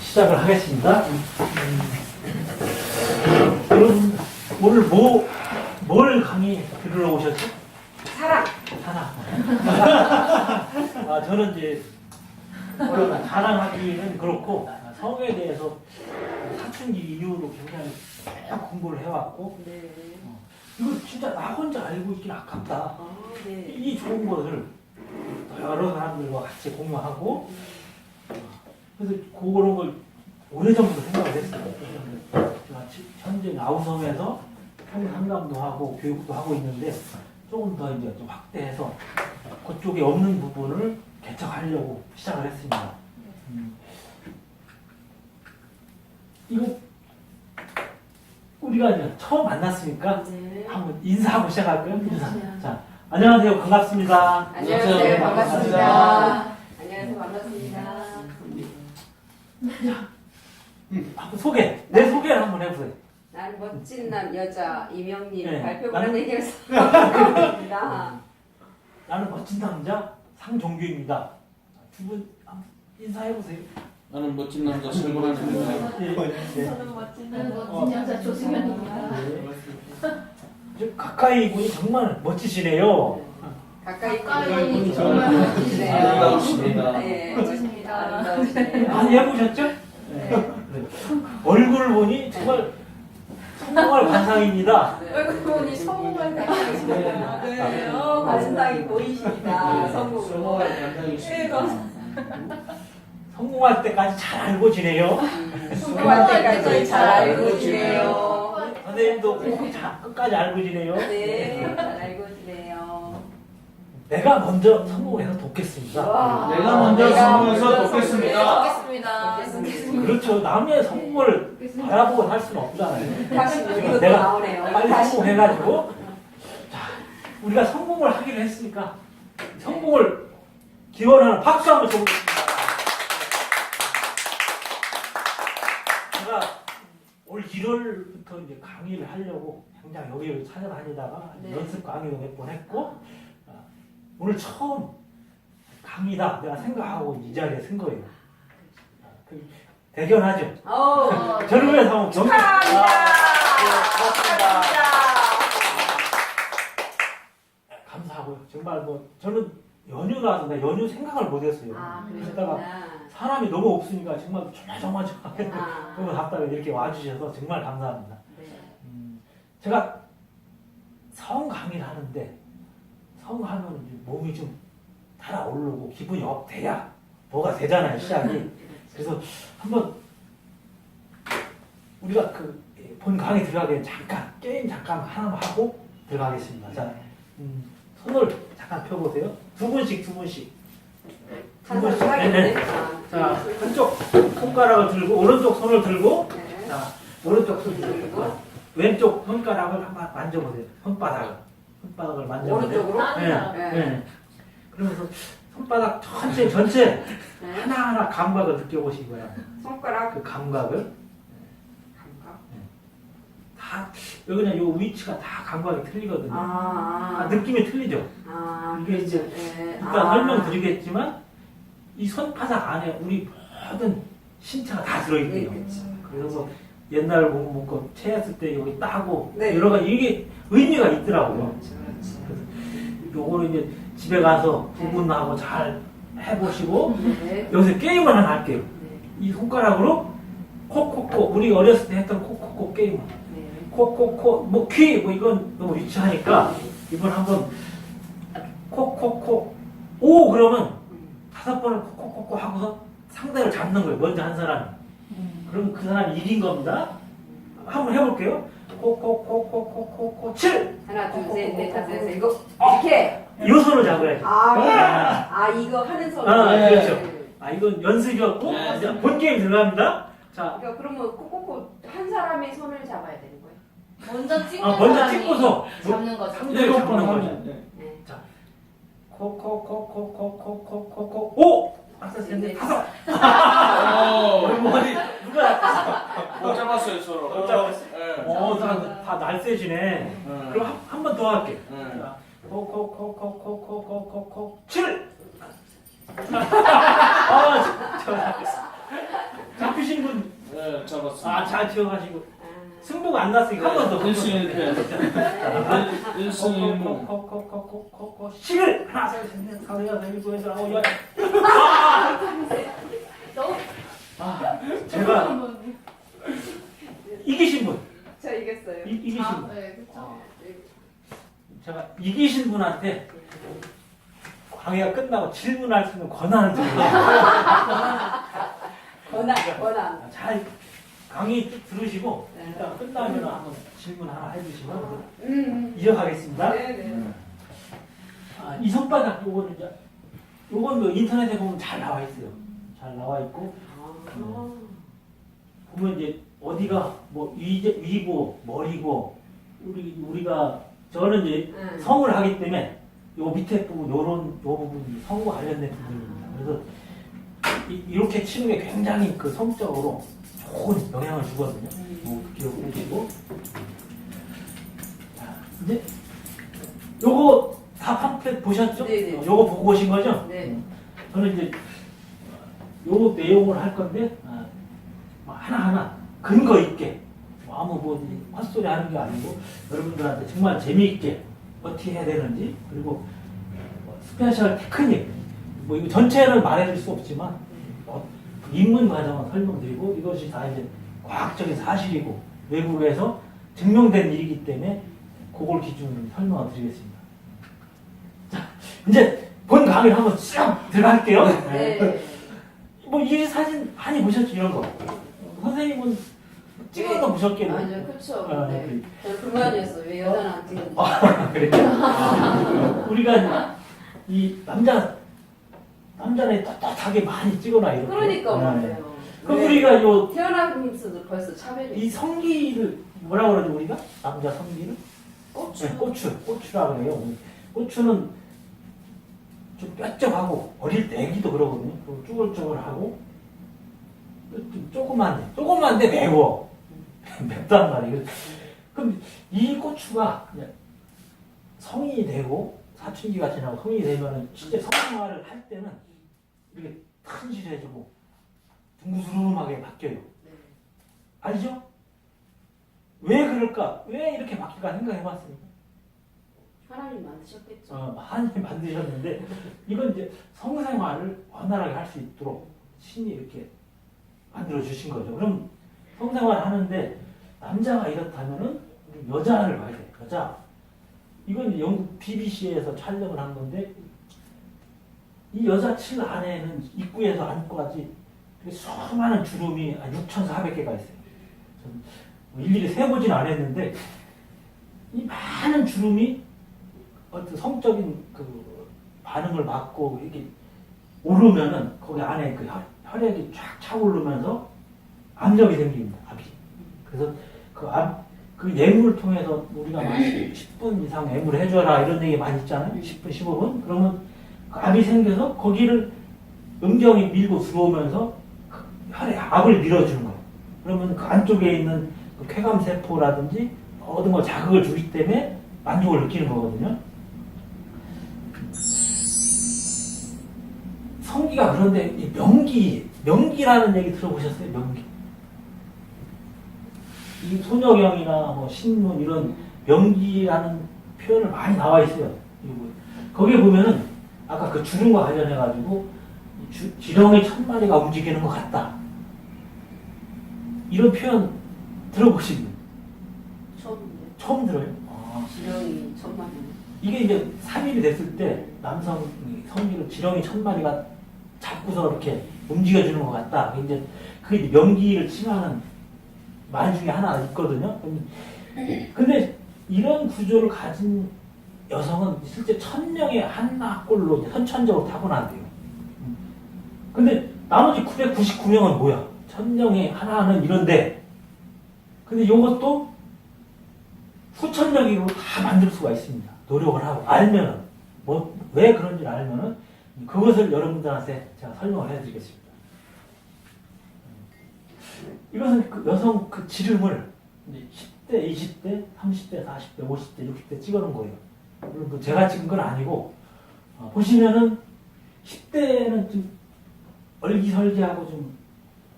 시작을 하겠습니다. 여러분, 오늘 뭘 강의 들으러 오셨죠? 사랑. 사랑. 저는 이제, 자랑하기는 그렇고, 성에 대해서 사춘기 이후로 굉장히 쭉 공부를 해왔고, 네. 이거 진짜 나 혼자 알고 있긴 아깝다. 아, 네. 이 좋은 것을 여러 사람들과 같이 공유하고, 그래서 그런 걸 오래전부터 생각을 했어요. 제가 현재 아우성에서 상담도 하고 교육도 하고 있는데 조금 더 이제 좀 확대해서 그쪽에 없는 부분을 개척하려고 시작을 했습니다. 이거 우리가 이제 처음 만났으니까 네. 한번 인사하고 시작할까요? 인사. 자, 안녕하세요. 반갑습니다. 안녕하세요. 반갑습니다. 안녕하세요. 반갑습니다. 한번 내 소개를 한번 해보세요. 나는 멋진 여자 이명님 네. 발표관을 얘기해서 반갑습니다. 나는 멋진 남자 상종규입니다. 두 분 인사해보세요. 나는 멋진 남자 설문하는 네. 저는 멋진 여자 조승현입니다. 좀 가까이 보니 정말 멋지시네요. 가까이 보니 정말 멋지시네요. 아름다우십니다. 네, 멋지십니다. 아름다우시네요. 많이 해보셨죠? 네. 얼굴을 보니 정말 성공할 관상입니다. 얼굴 보니 성공을 당하셨습니다. 네, 관상이 보이십니다. 성공. 성공할 때까지 잘 알고 지내요. 성공할 때까지 잘 알고 지내요. 선생님도 꼭 끝까지 알고 지내요. 네, 잘 알고 지내요. 내가 먼저 성공해서 돕겠습니다. 와, 내가 먼저 성공해서 돕겠습니다. 돕겠습니다. 그렇죠. 남의 성공을 바라보고 살 수는 없잖아요. 다시 여기로 또 내가 나오네요. 빨리 다시. 성공해가지고 자, 우리가 성공을 하기로 했으니까 성공을 기원하는 박수 한번 쳐보겠습니다. 제가 올 1월부터 이제 강의를 하려고 당장 여기 찾아다니다가 네. 연습 강의도 몇 번 했고 오늘 처음 강의다 내가 생각하고 이 자리에 쓴 거예요. 대견하죠. 저를 위해서 한번 축하합니다. 고맙습니다. 감사하고요. 정말 뭐 저는 연휴라서 내 연휴 생각을 못했어요. 그러다가 사람이 너무 없으니까 정말 조마조마하게 너무 답답해 이렇게 와주셔서 정말 감사합니다. 제가 성 강의를 하는데 성 하면 이제 몸이 좀 달아오르고 기분이 업돼야 뭐가 되잖아요 시작이. 그래서 한번 우리가 본 강의 들어가기 전에 잠깐 게임 잠깐 하나만 하고 들어가겠습니다. 자, 손을 잠깐 펴보세요. 두 분씩. 하겠네. 자, 한쪽 손가락을 들고 오른쪽 손을 들고 자, 오른쪽 손 들고 왼쪽 손가락을 한번 만져보세요. 손바닥을 만져보세요. 오른쪽으로? 네. 그러면서 손바닥 전체 하나하나 감각을 느껴보시고요. 손가락 그 감각을 감각. 다 여기는 요 위치가 다 감각이 틀리거든요. 느낌이 틀리죠. 이게 이제 일단 설명드리겠지만 이 손바닥 안에 우리 모든 신체가 다 들어있대요. 그래서 뭐 옛날 보면 체했을 때 여기 따고 여러 가지 이게 의미가 있더라고요. 그래서 요거를 이제 집에 가서 두 분하고 잘 해보시고 여기서 게임을 하나 할게요. 이 손가락으로 콕콕콕 우리 어렸을 때 했던 콕콕콕 게임. 콕콕콕 뭐 퀴 뭐 이건 너무 유치하니까 이번 한번 콕콕콕 오 그러면 5번을 콕콕콕 하고서 상대를 잡는 거예요. 먼저 한 사람이. 그럼 그 사람이 이긴 겁니다. 한번 해볼게요. 콕콕콕콕콕콕콕 7. 하나 둘셋넷 다섯 여섯 일곱 이렇게. 이 손을 잡아야죠. 이거 하는 손. 그렇죠. 이건 연습이었고 이제 본 게임 들어갑니다. 자, 그러니까 그러면 콕콕콕 한 사람의 손을 잡아야 되는 거예요. 먼저 찍는 먼저 사람이 찍고서 잡는 거죠. 상대를 잡는 거죠. 네. 콕콕콕콕콕콕콕콕 오! 네, 다섯. 머리 누가 못 잡았어요 서로. 못 잡았어요? 예. 다 날쌔지네. 예. 그럼 한 번 더 할게. 예. 자, 콕콕콕콕콕콕콕콕 7. 잡히시 이기신 분, 네, 잡았습니다. 잘 기억하시고. 승부가 안 났으니까 한 번 더. 1승 1승 코코코코코코코코코 10을 하나 둘셋넷 다섯 여섯 일곱 여덟 아홉 열. 제가 이기신 분. 저 이겼어요. 이기신 분. 네, 그쵸. 제가 이기신 분한테 강의가 끝나고 질문할 수 있는 권한을 드립니다. 원한. 잘 강의 쭉 들으시고 네. 일단 끝나면 한번 질문 하나 해주시면 이어가겠습니다. 네네. 이 손바닥 요거는 이제 요건 뭐 인터넷에 보면 잘 나와 있어요. 잘 나와 있고 보면 이제 어디가 뭐 위고 머리고 우리가 저는 이제 성을 하기 때문에 요 밑에 부분 요 부분이 성과 관련된 부분입니다. 그래서 이렇게 치는 게 굉장히 그 성적으로 좋은 영향을 주거든요. 기억해 주시고 이제 요거 다 팜플렛 보셨죠? 네네. 요거 보고 오신 거죠? 네. 저는 이제 요 내용을 할 건데 하나하나 근거 있게 아무 뭐 헛소리 하는 게 아니고 여러분들한테 정말 재미있게 어떻게 해야 되는지 그리고 스페셜 테크닉 뭐 이거 전체는 말해줄 수 없지만 입문 과정을 설명드리고 이것이 다 이제 과학적인 사실이고 외국에서 증명된 일이기 때문에 그걸 기준으로 설명을 드리겠습니다. 자, 이제 본 강의를 한번 쭉 들어갈게요. 네. 뭐 이 사진 많이 보셨죠 이런 거. 선생님은 찍은 거 보셨겠네요. 아니요, 그쵸. 아, 네. 저는 불만이었어요. 왜 여자는 안 찍는지. 그래요? 우리가 이 남자네 떳떳하게 많이 찍어놔 이렇게. 그러니까 네. 맞아요. 그럼 네. 우리가 태어나면서도 벌써 차별이 이 성기를 뭐라 그러지 우리가? 남자 성기를? 고추. 네, 고추라 그래요. 고추는 좀 뾰족하고 어릴 때 애기도 그러거든요. 좀 쭈글쭈글하고 좀 조그만데 매워. 맵단 말이에요. 그럼 이 고추가 그냥 성인이 되고 사춘기가 지나고 성인이 되면은 실제 성생활을 할 때는 이렇게 튼실해지고 둥그스름하게 바뀌어요. 네. 알죠? 왜 그럴까? 왜 이렇게 바뀔까 생각해봤습니까? 하나님 만드셨겠죠. 하나님이 만드셨는데 이건 이제 성생활을 원활하게 할 수 있도록 신이 이렇게 만들어 주신 거죠. 그럼 성생활 하는데 남자가 이렇다면은 우리 여자를 봐야 돼. 여자. 이건 영국 BBC에서 촬영을 한 건데 이 여자 칠 안에는 입구에서 안까지 수많은 주름이 6,400개가 있어요. 저는 일일이 세보진 않았는데 이 많은 주름이 어떤 성적인 그 반응을 받고 이게 오르면은 거기 안에 그 혈액이 쫙 차오르면서 압력이 생깁니다. 압이. 그래서 그 예물을 통해서 우리가 막 10분 이상 예물을 해줘라 이런 얘기 많이 있잖아요. 10분, 15분. 그러면 그 압이 생겨서 거기를 음경이 밀고 들어오면서 그 혈액 압을 밀어주는 거예요. 그러면 그 안쪽에 있는 그 쾌감세포라든지 모든 걸 자극을 주기 때문에 만족을 느끼는 거거든요. 성기가 그런데 이 명기라는 얘기 들어보셨어요? 명기. 이 손여경이나 뭐 신문 이런 명기라는 표현을 많이 나와 있어요. 거기에 보면은 아까 그 주름과 관련해 가지고 지렁이 1000마리가 움직이는 것 같다. 이런 표현 들어보시면 처음 들어요? 지렁이 1000마리. 이게 이제 3일이 됐을 때 남성 성기를 지렁이 1000마리가 잡고서 이렇게 움직여주는 것 같다. 이제 그게 명기를 칭하는 말 중에 하나 있거든요. 근데 이런 구조를 가진 여성은 실제 1000명의 하나꼴로 선천적으로 타고난대요. 근데 나머지 999명은 뭐야? 1000명의 하나는 이런데 근데 이것도 수천 명으로 다 만들 수가 있습니다. 노력을 하고 알면은 왜 그런지 알면은 그것을 여러분들한테 제가 설명을 해드리겠습니다. 이것은 그 여성 그 지름을 10대, 20대, 30대, 40대, 50대, 60대 찍어놓은 거예요. 물론 제가 찍은 건 아니고 보시면은 10대는 좀 얼기설기하고 좀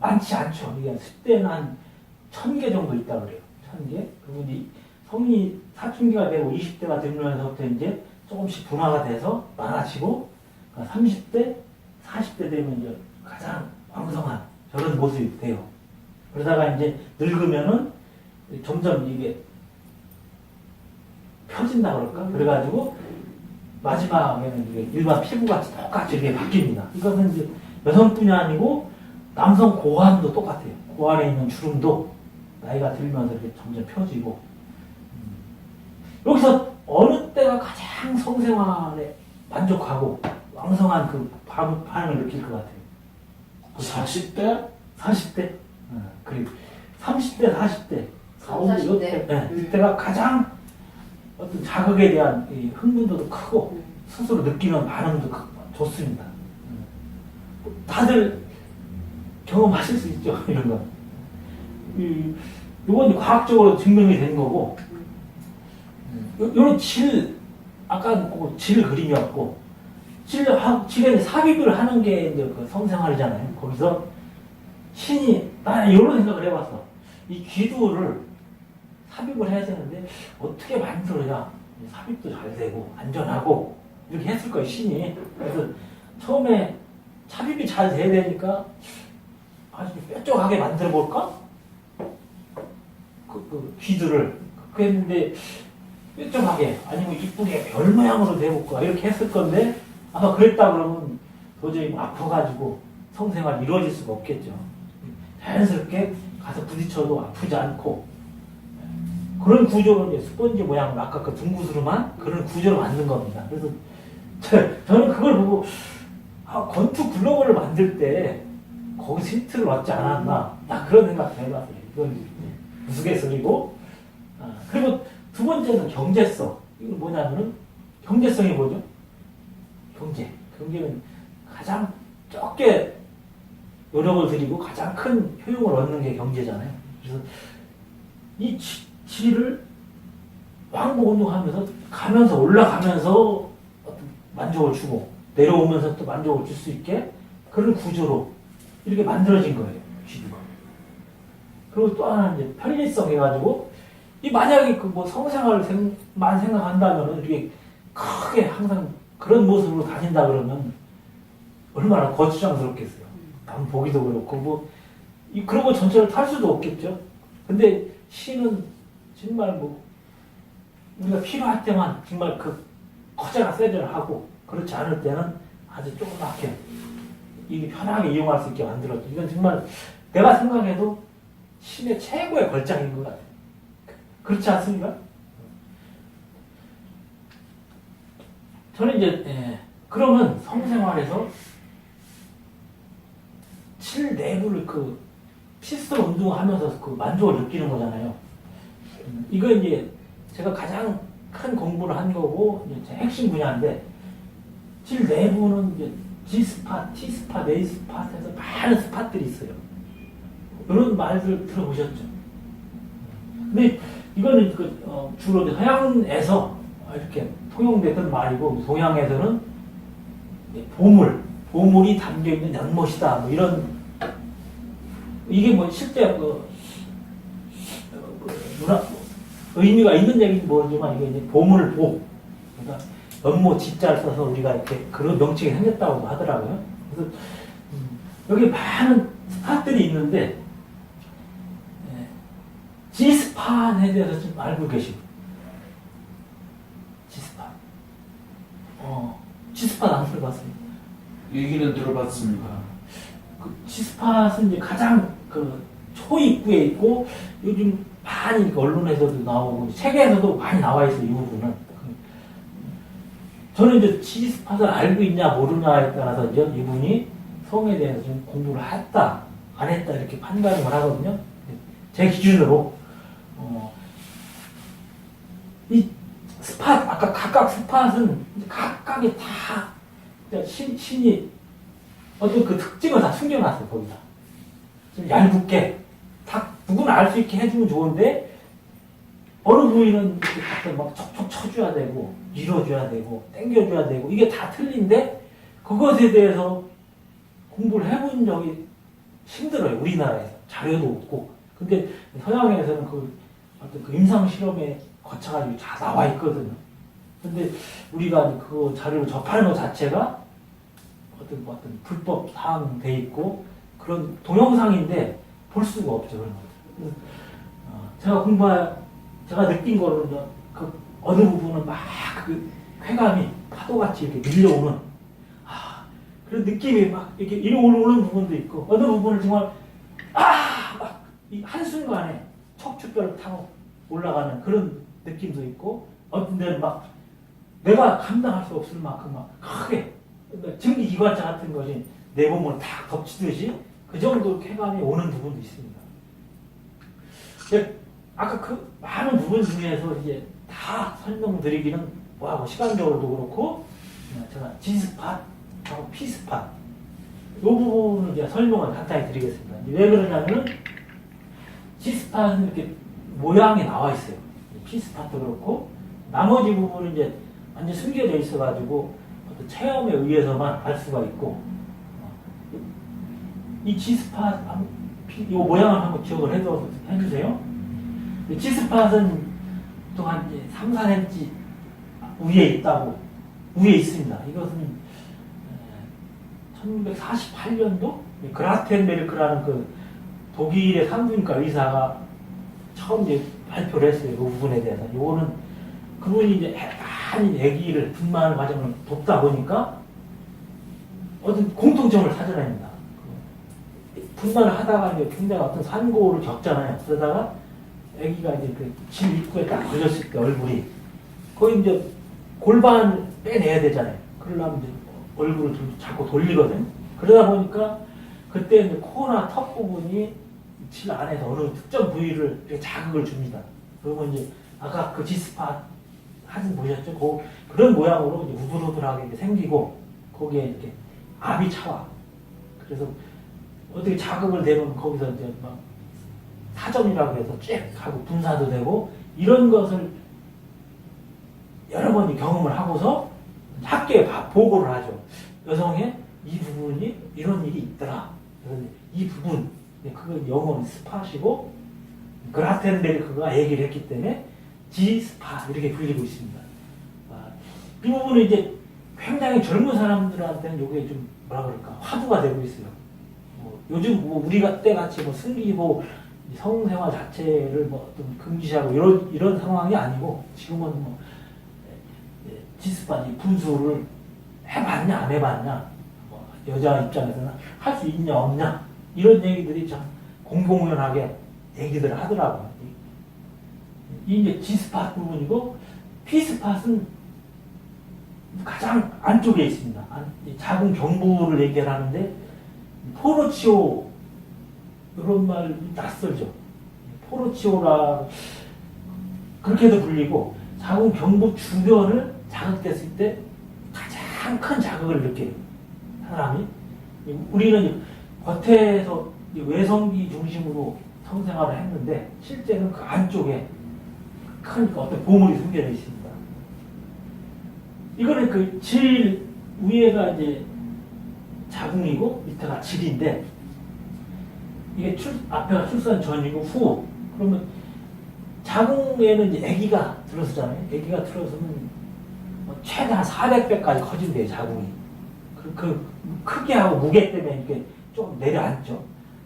많지 않죠. 이게 10대는 한 1000개 정도 있다 그래요. 1000개. 그리고 이제 성이 사춘기가 되고 20대가 되면서부터 이제 조금씩 분화가 돼서 많아지고 30대, 40대 되면 이제 가장 왕성한 저런 모습이 돼요. 그러다가 이제 늙으면은 점점 이게 펴진다 그럴까? 그래가지고 마지막에는 이게 일반 피부같이 똑같이 이렇게 바뀝니다. 이것은 이제 여성뿐이 아니고 남성 고환도 똑같아요. 고환에 있는 주름도 나이가 들면서 이렇게 점점 펴지고. 여기서 어느 때가 가장 성생활에 만족하고 왕성한 그 반응을 느낄 것 같아요. 40대? 40대? 그리고 30대, 40대. 40대? 네, 이때가 가장 어떤 자극에 대한 이 흥분도도 크고 스스로 느끼는 반응도 좋습니다. 다들 경험하실 수 있죠, 이런 거. 이건 과학적으로 증명이 된 거고, 요런 아까 질 그림이었고, 질에 삽입을 하는 게 이제 그 성생활이잖아요. 거기서 신이, 나 이런 생각을 해봤어. 이 기두를 삽입을 해야 되는데, 어떻게 만들어야 삽입도 잘 되고, 안전하고, 이렇게 했을 거예요, 신이. 그래서 처음에 삽입이 잘 돼야 되니까, 아주 뾰족하게 만들어 볼까? 그 귀들을. 그랬는데, 뾰족하게, 아니면 이쁘게 별 모양으로 내볼까? 이렇게 했을 건데, 아마 그랬다 그러면 도저히 아파가지고 성생활이 이루어질 수가 없겠죠. 자연스럽게 가서 부딪혀도 아프지 않고, 그런 구조로 이제 스펀지 모양, 아까 그 둥구스름한 그런 구조로 만든 겁니다. 그래서 저는 그걸 보고, 건투 글로벌을 만들 때 거기서 힌트를 얻지 않았나, 딱 그런 생각도 해봤어요. 이건 우스갯소리고. 그리고 두 번째는 경제성. 이건 뭐냐면은, 경제성이 뭐죠? 경제는 가장 적게 노력을 들이고 가장 큰 효용을 얻는 게 경제잖아요. 그래서 이 질을 왕복 운동하면서 가면서 올라가면서 어떤 만족을 주고 내려오면서 또 만족을 줄 수 있게 그런 구조로 이렇게 만들어진 거예요. 쥐두가. 그리고 또 하나는 이제 편리성 해가지고 이 만약에 그 뭐 성생활만 생각한다면은 이렇게 크게 항상 그런 모습으로 다닌다 그러면 얼마나 거추장스럽겠어요. 남 보기도 그렇고 뭐 그런 거 전체를 탈 수도 없겠죠. 근데 시는 정말 뭐 우리가 필요할 때만 정말 그 커다란 세련을 하고 그렇지 않을 때는 아주 조그맣게 이게 편하게 이용할 수 있게 만들었죠. 이건 정말 내가 생각해도 신의 최고의 걸작인 것 같아요. 그렇지 않습니까? 저는 이제 그러면 성생활에서 실 내부를 그 피스톨 운동하면서 그 만족을 느끼는 거잖아요. 이거 이제 제가 가장 큰 공부를 한 거고 이제 제 핵심 분야인데 실 내부는 이제 G스팟, T스팟, A스팟에서 많은 스팟들이 있어요. 이런 말들 들어보셨죠? 근데 이거는 주로 서양에서 이렇게 통용되던 말이고 동양에서는 보물이 담겨있는 연못이다 뭐 이런 이게 뭐 실제 문화 의미가 있는 얘기인지 모르지만 이게 이제 보물보 그러니까 연못 지자를 써서 우리가 이렇게 그런 명칭이 생겼다고 하더라고요. 그래서 여기 많은 스팟들이 있는데 G스팟에 대해서 좀 알고 계시고 G스팟 안 들어봤습니다. 얘기는 들어봤습니다. 그 G스팟은 이제 가장 그 초입구에 있고 요즘 많이 언론에서도 나오고 책에서도 많이 나와 있어요. 이 부분은. 저는 이제 G스팟을 알고 있냐 모르냐에 따라서 이제 이분이 성에 대해서 좀 공부를 했다 안 했다 이렇게 판단을 하거든요. 제 기준으로 이 스팟 아까 각각 스팟은 각각이 다 신이 어떤 그 특징을 다 숨겨놨어요. 거기다 좀 얇게 다 누구나 알 수 있게 해주면 좋은데 어느 부위는 이렇게 가끔 막 척척 쳐줘야 되고 밀어줘야 되고 당겨줘야 되고 이게 다 틀린데 그것에 대해서 공부를 해본 적이 힘들어요. 우리나라에서 자료도 없고. 근데 서양에서는 그 어떤 그 임상 실험에 거쳐가지고 다 나와 있거든요. 근데 우리가 그 자료를 접하는 것 자체가 어떤 불법 사항 돼 있고 그런 동영상인데 볼 수가 없죠. 그런 것들. 제가 느낀 거로는 그 어느 부분은 막 그 쾌감이 파도같이 이렇게 밀려오는 그런 느낌이 막 이렇게 일어오는 부분도 있고 어느 부분은 정말 막 이 한순간에 척추뼈를 타고 올라가는 그런 느낌도 있고 어떤 데는 막 내가 감당할 수 없을 만큼 막 크게 증기기관차 같은 것이 내 몸을 다 덮치듯이 그 정도 쾌감이 오는 부분도 있습니다. 아까 그 많은 부분 중에서 이제 다 설명드리기는 뭐하고 시간적으로도 그렇고 제가 G스팟하고 P스팟 이 부분을 이제 설명을 간단히 드리겠습니다. 왜 그러냐면은 G스팟은 이렇게 모양이 나와 있어요. P스팟도 그렇고 나머지 부분은 이제 완전 숨겨져 있어가지고 어떤 체험에 의해서만 알 수가 있고 이 G스팟 이 모양을 한번 기억을 해주세요. G스팟은 또한 3, 4cm 위에 있습니다. 이것은 1948년도 그라텐베르크라는 그 독일의 산부인과 의사가 처음 이제 발표를 했어요. 이 부분에 대해서. 이거는 그분이 이제 많이 아기를 분만을 과정을 돕다 보니까 어떤 공통점을 찾아냅니다. 분만을 하다가 이제 굉장히 어떤 산고를 겪잖아요. 그러다가 아기가 이제 그 집 입구에 딱 걸렸을 때 얼굴이 거의 이제 골반을 빼내야 되잖아요. 그러려면 이제 얼굴을 좀 자꾸 돌리거든. 그러다 보니까 그때 이제 코나 턱 부분이 질 안에서 어느 특정 부위를 이렇게 자극을 줍니다. 그러면 이제 아까 그 G스팟 사진 보셨죠? 그런 모양으로 이제 우글우글하게 이렇게 생기고 거기에 이렇게 압이 차와. 그래서 어떻게 자극을 대면 거기서 이제 막 사점이라고 해서 쭉 하고 분사도 되고 이런 것을 여러 번 경험을 하고서 학교에 보고를 하죠. 여성의 이 부분이 이런 일이 있더라. 그래서 이 부분, 그건 영어는 스팟이고 그라텐베르크가 얘기를 했기 때문에 G스팟 이렇게 불리고 있습니다. 이 부분은 이제 굉장히 젊은 사람들한테는 이게 좀 뭐라 그럴까 화두가 되고 있어요. 요즘 우리가 때같이 승기보 성생활 자체를 좀 금지하고 이런 상황이 아니고 지금은 G스팟 분수를 해봤냐 안 해봤냐 여자 입장에서는 할 수 있냐 없냐 이런 얘기들이 참 공공연하게 얘기들을 하더라고요. 이게 G스팟 부분이고 P스팟은 가장 안쪽에 있습니다. 작은 경부를 얘기를 하는데 포르치오 이런 말 낯설죠. 포르치오라 그렇게도 불리고 작은 경부 주변을 자극됐을 때 가장 큰 자극을 느껴요. 사람이. 우리는 겉에서 외성기 중심으로 성생활을 했는데 실제는 그 안쪽에 큰 어떤 보물이 숨겨져 있습니다. 이거는 그 질 위에가 이제 자궁이고 밑에가 질인데 이게 앞에가 출산 전이고 후 그러면 자궁에는 이제 아기가 들어서잖아요. 아기가 들어서면 최대 한 400배까지 커진대요, 자궁이. 그 크기하고 무게 때문에 이렇게 좀 내려앉죠.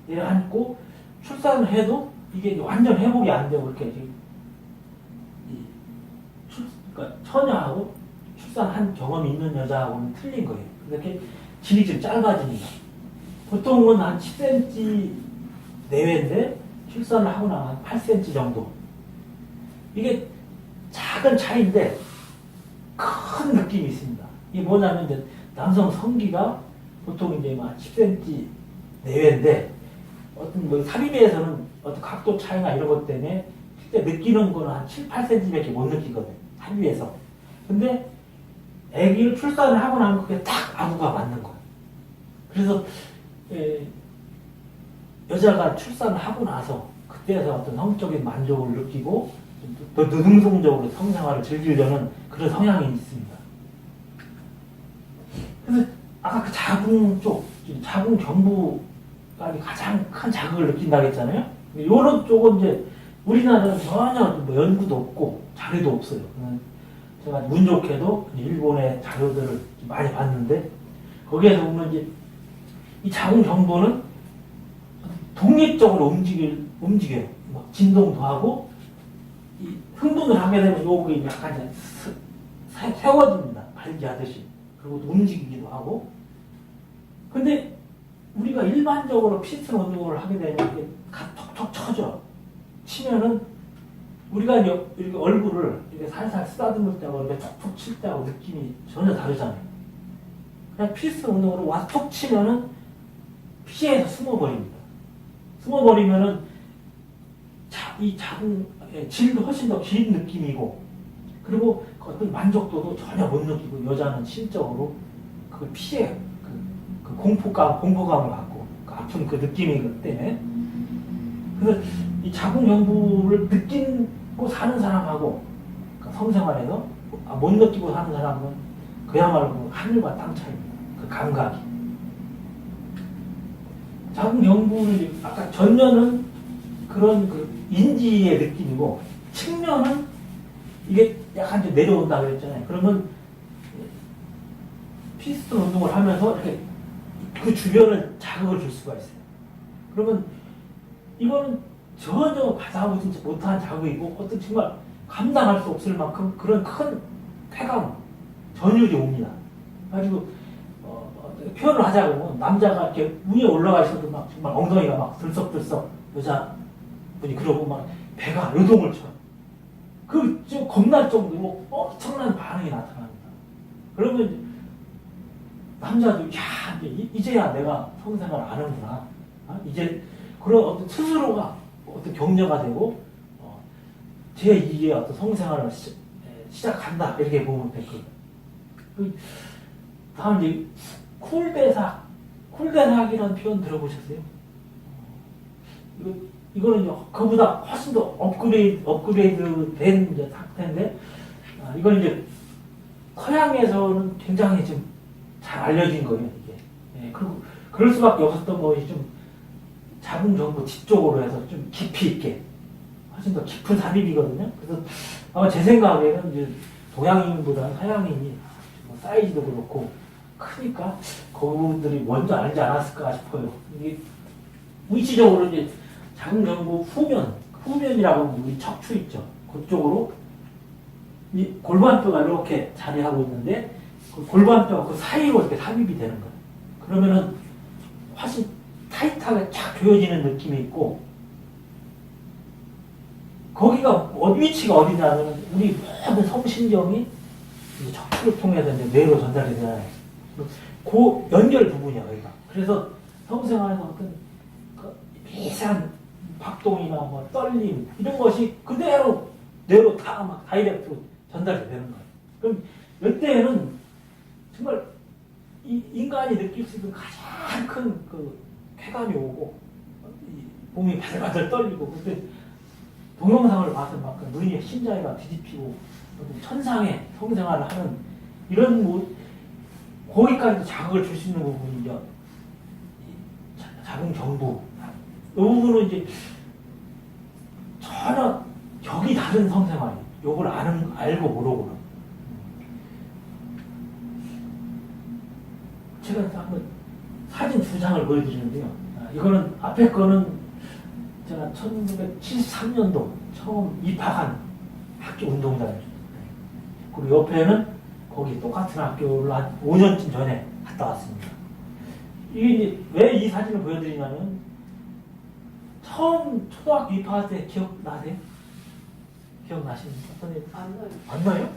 내려앉고 출산을 해도 이게 완전 회복이 안 되고 이렇게 그러니까 처녀하고 출산한 경험이 있는 여자하고는 틀린 거예요. 이렇게 질이 좀 짧아집니다. 보통은 한 10cm 내외인데 출산을 하고 나면 한 8cm 정도. 이게 작은 차이인데 큰 느낌이 있습니다. 이게 뭐냐면 이제 남성 성기가 보통 이제 막 10cm 내외인데 어떤 삽입에서는 어떤 각도 차이나 이런 것 때문에 실제 느끼는 거는 한 7, 8cm밖에 못 느끼거든. 삽입에서. 근데 아기를 출산을 하고 나면 그게 딱 아구가 맞는 거야. 그래서 여자가 출산을 하고 나서 그때에서 어떤 성적인 만족을 느끼고 더 능동적으로 성생활을 즐기려는 그런 성향이 있습니다. 그래서 아까 그 자궁 쪽, 자궁 경부 가장 큰 자극을 느낀다고 했잖아요. 이런 쪽은 이제 우리나라는 전혀 뭐 연구도 없고 자료도 없어요. 제가 운 좋게도 일본의 자료들을 많이 봤는데 거기에서 보면 이제 이 자궁 정보는 독립적으로 움직여요. 뭐 진동도 하고 이 흥분을 하게 되면 요게 약간 이제 세워집니다. 발기하듯이. 그리고 또 움직이기도 하고. 근데 우리가 일반적으로 피스톤 운동을 하게 되면 이게 톡톡 쳐져. 치면은 우리가 이렇게 얼굴을 이렇게 살살 쓰다듬을 때하고 이렇게 톡톡 칠 때하고 느낌이 전혀 다르잖아요. 그냥 피스톤 운동으로 와서 톡 치면은 피에서 숨어버립니다. 숨어버리면은 이 자궁의 질도 훨씬 더 긴 느낌이고, 그리고 어떤 만족도도 전혀 못 느끼고, 여자는 심적으로 그걸 피해, 그 공포감을 갖고, 그 아픈 그 느낌이기 때문에. 그래서 이 자궁 정부를 느끼고 사는 사람하고, 그러니까 성생활에서 못 느끼고 사는 사람은 그야말로 하늘과 땅 차이입니다. 그 감각이. 자궁 정부를 아까 전면은 그런 그 인지의 느낌이고, 측면은 이게 약간 좀 내려온다 그랬잖아요. 그러면 피스톤 운동을 하면서 이렇게 그 주변을 자극을 줄 수가 있어요. 그러면 이거는 전혀 받아보지 못한 자극이고, 어떤 정말 감당할 수 없을 만큼 그런 큰 쾌감, 전율이 옵니다. 가지고 표현을 하자고 남자가 이렇게 위에 올라가셔도 막 정말 엉덩이가 막 들썩들썩 여자분이 그러고 막 배가 요동을 쳐요. 그 좀 겁날 정도로 엄청난 반응이 나타납니다. 그러면 남자도 야 이제야 내가 성생활을 아는구나. 이제 그런 어떤 스스로가 어떤 격려가 되고 제2의 어떤 성생활을 시작한다 이렇게 보면 될 거예요. 다음 이제 쿨대삭이라는 표현 들어보셨어요? 이거는 그보다 훨씬 더 업그레이드 된 이제 상태인데, 이건 이제 서양에서는 굉장히 좀 잘 알려진 거예요, 이게. 예, 그리고 그럴 수밖에 없었던 것이 좀 자궁 정보 뒤쪽으로 해서 좀 깊이 있게, 훨씬 더 깊은 삽입이거든요. 그래서 아마 제 생각에는 이제 동양인보다는 서양인이 뭐 사이즈도 그렇고 크니까 그분들이 먼저 알지 않았을까 싶어요. 이게 위치적으로 이제 자궁 정보 후면이라고 하면 우리 척추 있죠. 그쪽으로 이 골반뼈가 이렇게 자리하고 있는데 그 골반뼈가 그 사이로 이렇게 삽입이 되는 거예요. 그러면은 훨씬 타이트하게 쫙 조여지는 느낌이 있고, 거기가 위치가 어디냐면 우리 모든 성신경이 이제 척추를 통해서 이제 뇌로 전달이 되잖아요. 그 연결 부분이야 여기가. 그래서 성생활에서 어떤 그 미세한 박동이나 뭐 떨림 이런 것이 그대로 뇌로 다 막 다이렉트로 전달이 되는 거예요. 그럼 이때에는 정말 인간이 느낄 수 있는 가장 큰 그 쾌감이 오고 몸이 바들바들 떨리고, 그때 동영상을 봐서 막 눈이 심장이 막 뒤집히고 천상의 성생활을 하는 이런 거기까지 자극을 줄 수 있는 부분이 이제 자궁 정부. 이 부분은 이제 전혀 격이 다른 성생활이에요. 요걸 알고 모르고는. 제가 한번 사진 2장을 보여드리는데요. 이거는 앞에 거는 제가 1973년도 처음 입학한 학교 운동장이죠. 그리고 옆에는 거기 똑같은 학교를 한 5년쯤 전에 갔다 왔습니다. 이게 왜 이 사진을 보여드리냐면, 처음 초등학교 입학할 때 기억나세요? 기억나십니까? 안 나요?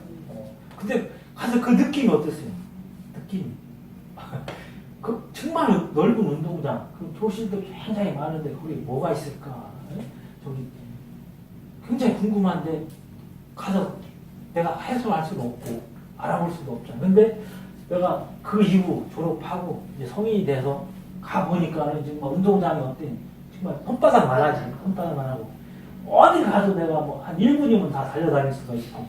근데 가서 그 느낌이 어땠어요? 느낌이. 그 정말 넓은 운동장, 그 교실도 굉장히 많은데 거기 뭐가 있을까? 저기 굉장히 궁금한데 가서 내가 해소할 수는 없고 알아볼 수도 없잖아. 근데 내가 그 이후 졸업하고 이제 성인이 돼서 가보니까는 정말 운동장이 어때? 정말 손바닥만 하지. 손바닥만 하고. 어디 가도 내가 뭐 한 1분이면 다 달려다닐 수가 있고.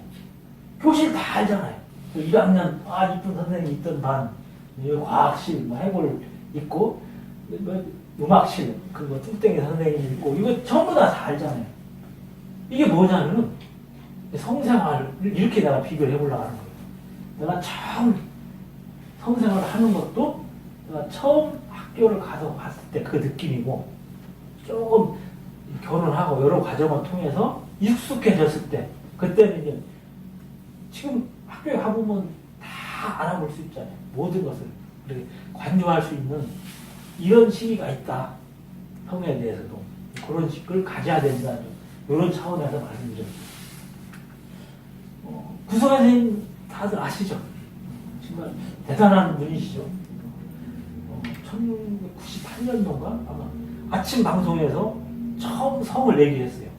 교실 다 알잖아요. 1학년, 이쁜 선생님이 있던 반, 과학실, 뭐 해골 있고, 음악실 그거 뚱땡이 선생님 있고 이거 전부 다 알잖아요. 이게 뭐냐면은 성생활을 이렇게 내가 비교를 해보려고 하는 거예요. 내가 처음 성생활을 하는 것도 내가 처음 학교를 가서 봤을 때 그 느낌이고 조금 결혼하고 여러 과정을 통해서 익숙해졌을 때 그때는 이제 지금 학교에 가보면 다 알아볼 수 있잖아요. 모든 것을 이렇게 관조할 수 있는 이런 시기가 있다. 성에 대해서도 그런 식을 가져야 된다는 이런 차원에서 말씀드렸습니다. 구성 선생님 다들 아시죠? 정말 대단한 분이시죠. 1998년도인가 아마 아침 방송에서 처음 성을 얘기했어요.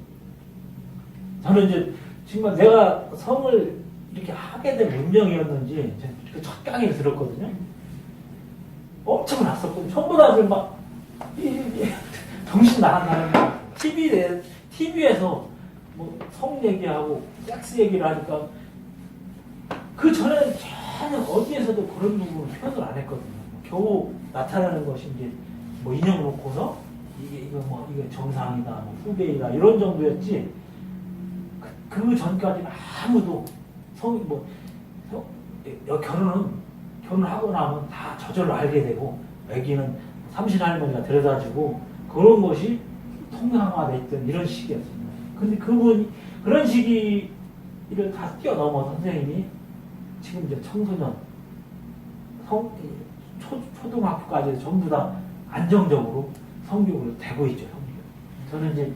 저는 이제 정말 내가 성을 이렇게 하게 된 운명이었는지 그 첫 강의를 들었거든요. 엄청 났었거든요. 전부 다들 막 정신 나간다는 TV에서 뭐 성 얘기하고 섹스 얘기를 하니까 그 전에는 전혀 어디에서도 그런 부분을 표현을 안 했거든요. 겨우 나타나는 것이 이제 뭐 인형 놓고서 이게 정상이다, 뭐 후배이다 이런 정도였지. 그 전까지는 아무도 결혼하고 나면 다 저절로 알게 되고 애기는 삼신할머니가 데려다주고 그런 것이 통상화됐던 이런 시기였습니다. 근데 그분이 그런 시기를 다 뛰어넘어 선생님이 지금 이제 청소년 초등학교까지 전부 다 안정적으로 성교육을 되고 있죠. 성교육. 저는 이제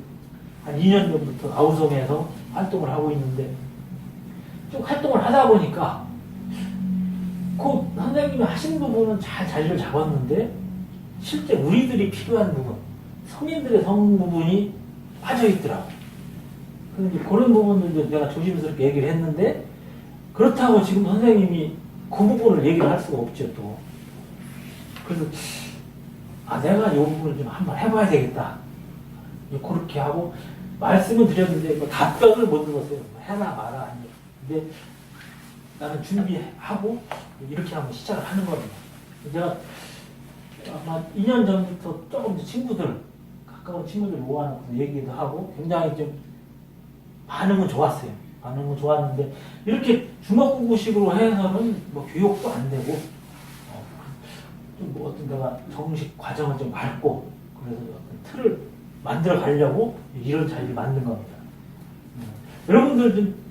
한 2년 전부터 아우성에서 활동을 하고 있는데 쭉 활동을 하다 보니까 그 선생님이 하신 부분은 잘 자리를 잡았는데 실제 우리들이 필요한 부분, 성인들의 성 부분이 빠져있더라고요. 그런데 그런 부분들도 내가 조심스럽게 얘기를 했는데 그렇다고 지금 선생님이 그 부분을 얘기를 할 수가 없죠, 또. 그래서 내가 이 부분을 좀 한번 해봐야 되겠다. 그렇게 하고 말씀을 드렸는데 뭐 답변을 못 들었어요. 해라 마라. 근데 나는 준비하고 이렇게 한번 시작을 하는 겁니다. 제가 아마 2년 전부터 조금 가까운 친구들 모아놓고 얘기도 하고 굉장히 좀 반응은 좋았어요. 반응은 좋았는데 이렇게 주먹구구식으로 해서는 뭐 교육도 안 되고 좀 뭐 어떤 데가 정식 과정을 좀 밟고 그래서 어떤 틀을 만들어 가려고 이런 자리를 만든 겁니다. 여러분들 좀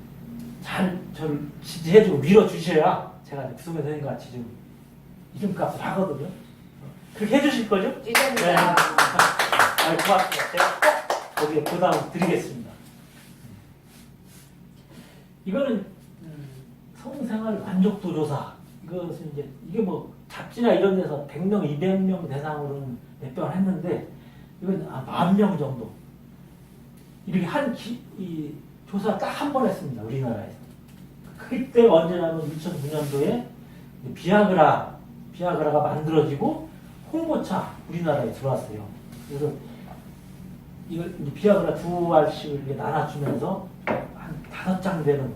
잘 저를 지지해주고 밀어주셔야 제가 구성의 선생님 같이 좀 이름값을 하거든요. 그렇게 해주실 거죠? 네. 지정입니다. 고맙습니다. 제가 꼭 거기에 보답을 드리겠습니다. 이거는 성생활 만족도 조사. 이것은 이게 뭐 잡지나 이런 데서 100명, 200명 대상으로는 몇 번 했는데 이건 10,000명 정도. 이렇게 이 조사 딱 한 번 했습니다. 우리나라에서. 그때 언제냐면 2009년도에 비아그라가 만들어지고 홍보차 우리나라에 들어왔어요. 그래서 이걸 비아그라 2알씩을 나눠주면서 한 5장 되는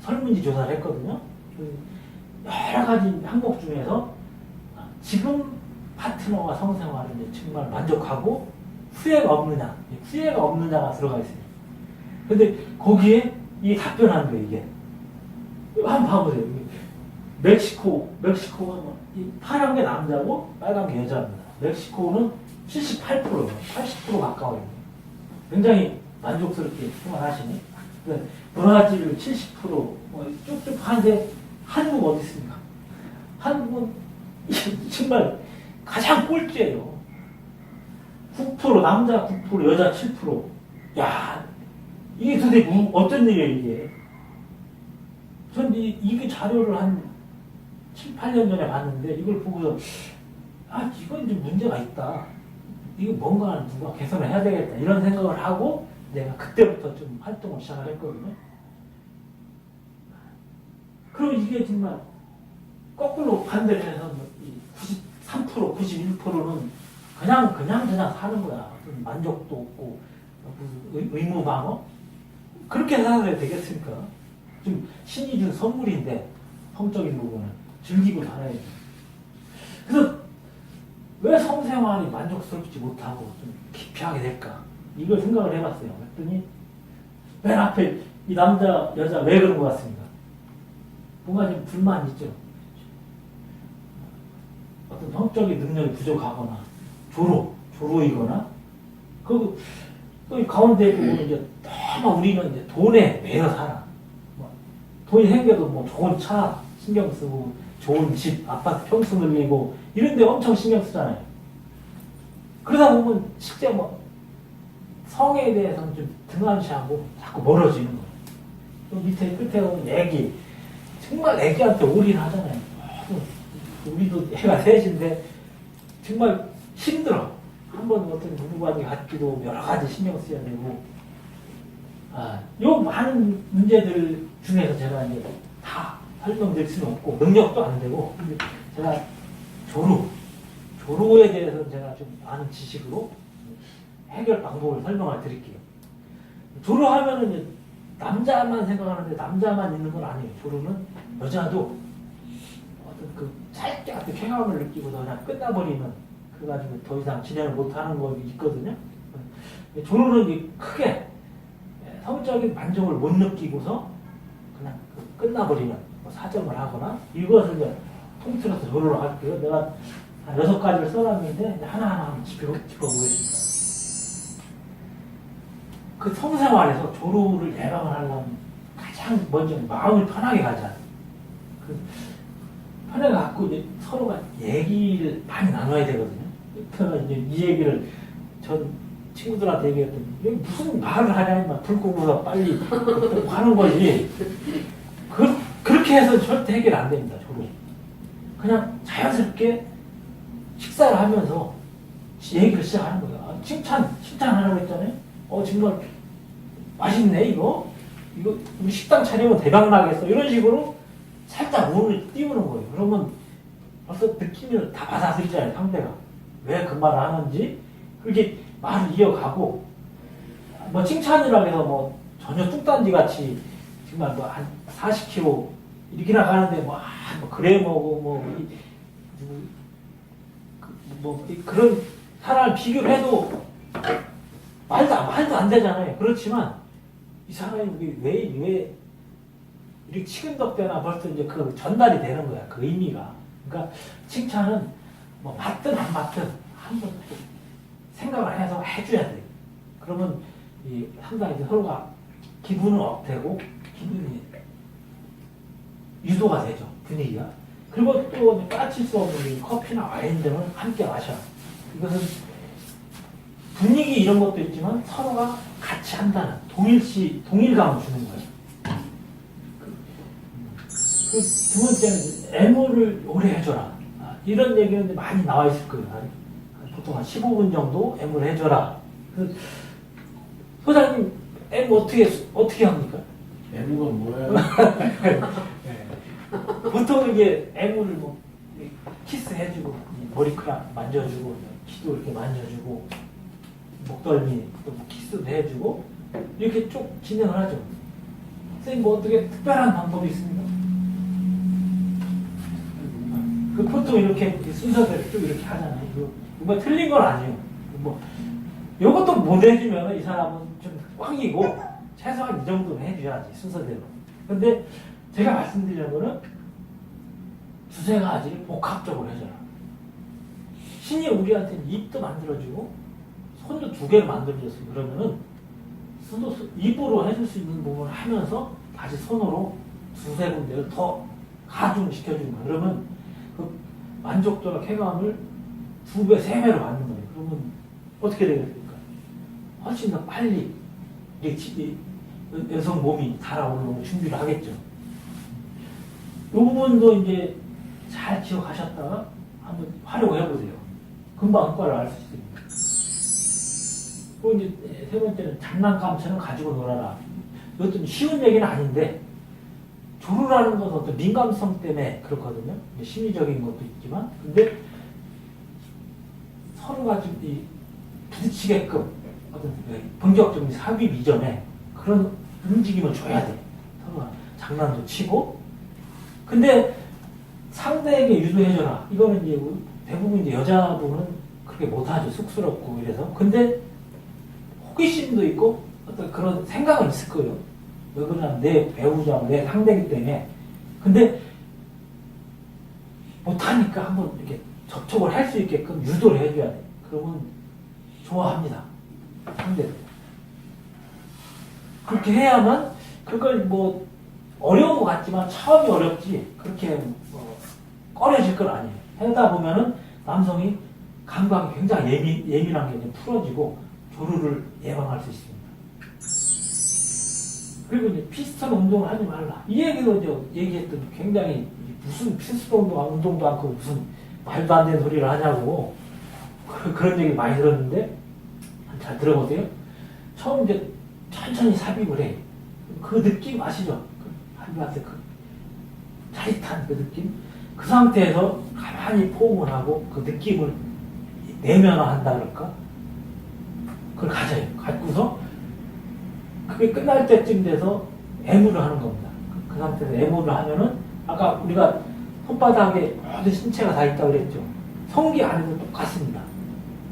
설문지 조사를 했거든요. 여러 가지 항목 중에서 지금 파트너와 성생활을 정말 만족하고 후회가 없느냐가 들어가 있어요. 근데 거기에 이 답변한 거예요, 이게. 한번 봐보세요. 멕시코가 이 파란 게 남자고 빨간 게 여자입니다. 멕시코는 78%, 80% 가까워요. 굉장히 만족스럽게 생활하시니. 브라질 70%, 뭐 쭉쭉 하는데 한국 어디 있습니까? 한국은 정말 가장 꼴찌예요. 9% 남자 9% 여자 7%. 야, 이게 도대체 어떤 일이에요, 이게? 전 이게 자료를 한 7, 8년 전에 봤는데 이걸 보고서 이건 좀 문제가 있다. 이거 뭔가 누가 개선을 해야 되겠다. 이런 생각을 하고 내가 그때부터 좀 활동을 시작을 했거든요. 그럼 이게 정말 거꾸로 반대로 해서 93%, 91%는 그냥 사는 거야. 만족도 없고 의무방어? 그렇게 살아야 되겠습니까? 좀 신이 준 선물인데 성적인 부분은 즐기고 살아야죠. 그래서 왜 성생활이 만족스럽지 못하고 좀 기피하게 될까? 이걸 생각을 해봤어요. 그랬더니 맨 앞에 이 남자, 여자 왜 그런 것 같습니까? 뭔가 좀 불만 있죠. 어떤 성적인 능력이 부족하거나 조로이거나 그리고 또 이 가운데 보면 이제 너무 우리는 이제 돈에 매여 살아. 뭐 돈이 생겨도 뭐 좋은 차 신경 쓰고 좋은 집, 아파트 평수 늘리고 이런 데 엄청 신경 쓰잖아요. 그러다 보면 실제 뭐 성에 대해서는 좀 등한시하고 자꾸 멀어지는 거예요. 또 밑에 끝에 보면 애기, 정말 애기한테 올인하잖아요. 우리도 애가 셋인데 정말 힘들어. 한번 어떤 부부관계 갖기도 여러 가지 신경 써야 되고, 요 많은 문제들 중에서 제가 이제 다 설명드릴 수는 없고 능력도 안 되고, 근데 제가 조루에 대해서는 제가 좀 아는 지식으로 해결 방법을 설명을 드릴게요. 조루하면은 이제 남자만 생각하는데 남자만 있는 건 아니에요. 조루는 여자도 어떤 그 짧게 어떤 쾌감을 느끼고서 그냥 끝나버리는, 그래가지고 더 이상 진행을 못하는 거 있거든요. 조루는 이제 크게 성적인 만족을 못 느끼고서 그냥 끝나버리는, 뭐 사정을 하거나, 이것을 이제 통틀어서 조루로 할게요. 내가 한 6가지를 써놨는데 하나하나 한번 짚어보겠습니다. 그 성생활에서 조루를 예방을 하려면 가장 먼저 마음을 편하게 가자. 편하게 갖고 이제 서로가 얘기를 많이 나눠야 되거든요. 그러면 이제 이 얘기를 전 친구들한테 얘기했더니 여기 무슨 말을 하냐니 막 불 끄고서 빨리 하는 거지. 그렇게 해서 절대 해결 안 됩니다. 조루. 그냥 자연스럽게 식사를 하면서 얘기를 시작하는 거예요. 칭찬하라고 했잖아요. 정말 맛있네, 이거 우리 식당 차리면 대박 나겠어. 이런 식으로 살짝 운을 띄우는 거예요. 그러면 벌써 느낌을 다 받아들이잖아요, 상대가. 왜 그 말을 하는지. 그렇게 말을 이어가고, 뭐 칭찬이라고 해서 뭐 전혀 뚝단지 같이 정말 뭐 한 40kg 이렇게 나가는데 뭐 그래 먹고 그런 사람을 비교를 해도 말도 안 되잖아요. 그렇지만 이 사람이 왜 이렇게 치근덕대나 벌써 이제 그 전달이 되는 거야. 그 의미가. 그러니까 칭찬은 뭐 맞든 안 맞든 한번 생각을 해서 해줘야 돼. 그러면 상당히 이제 서로가 기분은 업되고 기분이 유도가 되죠. 분위기가. 그리고 또 까칠 수 없는 커피나 와인 등을 함께 마셔. 이것은 분위기 이런 것도 있지만 서로가 같이 한다는 동일감을 주는 거예요. 그 두 번째는 애무를 오래 해줘라. 이런 얘기는 많이 나와 있을 거예요. 보통 한 15분 정도 애무를 해줘라. 소장님 애무 어떻게 합니까? 애무가 뭐예요? 네. 보통 이게 애무를 뭐 키스해주고 머리카락 만져주고 귀도 이렇게 만져주고 목덜미 또 키스도 해주고 이렇게 쭉 진행을 하죠. 선생님 뭐 어떻게 특별한 방법이 있습니까? 보통 이렇게 순서대로 쭉 이렇게 하잖아요. 이거 틀린 건 아니에요. 뭐 이것도 못 해주면 이 사람은 좀 꽝이고 최소한 이 정도는 해줘야지 순서대로. 근데 제가 말씀드리는 거는 두세 가지를 복합적으로 해줘라. 신이 우리한테는 입도 만들어주고 손도 2개를 만들어줬어요. 그러면은 손도 입으로 해줄 수 있는 부분을 하면서 다시 손으로 두세 군데를 더 가중시켜주는 거예요. 그러면 그 만족도나 쾌감을 2배, 3배로 받는 거예요. 그러면 어떻게 되겠습니까? 훨씬 더 빨리 여성 몸이 달아오르고 준비를 하겠죠. 이 부분도 이제 잘 기억하셨다가 한번 활용해 보세요. 금방 효과를 알 수 있습니다. 그리고 이제 세 번째는 장난감처럼 가지고 놀아라. 이것도 쉬운 얘기는 아닌데 조루라는 것은 어떤 민감성 때문에 그렇거든요. 심리적인 것도 있지만, 근데 서로가 좀 부딪히게끔 어떤 본격적인 삽입 이전에 그런 움직임을 줘야 돼. 서로가 장난도 치고. 근데 상대에게 유도해줘라. 이거는 이제 대부분 이제 여자분은 그렇게 못하죠. 쑥스럽고 이래서. 근데 호기심도 있고 어떤 그런 생각은 있을 거예요. 왜 그러냐면 내 배우자, 내 상대이기 때문에. 근데 못하니까 한번 이렇게 접촉을 할 수 있게끔 유도를 해줘야 돼. 그러면 좋아합니다. 상대도. 그렇게 해야만 그걸 뭐 어려운 것 같지만 처음이 어렵지 그렇게 꺼려질 건 아니에요. 하다 보면은 남성이 감각이 굉장히 예민한 게 풀어지고 조루를 예방할 수 있습니다. 그리고 이제 피스톤 운동을 하지 말라. 이 얘기도 이제 얘기했던 굉장히 무슨 피스톤 운동도 않고 무슨 말도 안 되는 소리를 하냐고 그런 얘기 많이 들었는데 잘 들어보세요. 처음 이제 천천히 삽입을 해. 그 느낌 아시죠? 한한테 그 짜릿한 그 느낌. 그 상태에서 가만히 포옹을 하고 그 느낌을 내면화한다 그럴까? 그걸 가져요. 갖고서 그게 끝날 때쯤 돼서 애무를 하는 겁니다. 그 상태에서 애무를 하면은 아까 우리가 손바닥에 모든 신체가 다 있다고 그랬죠. 성기 안에도 똑같습니다.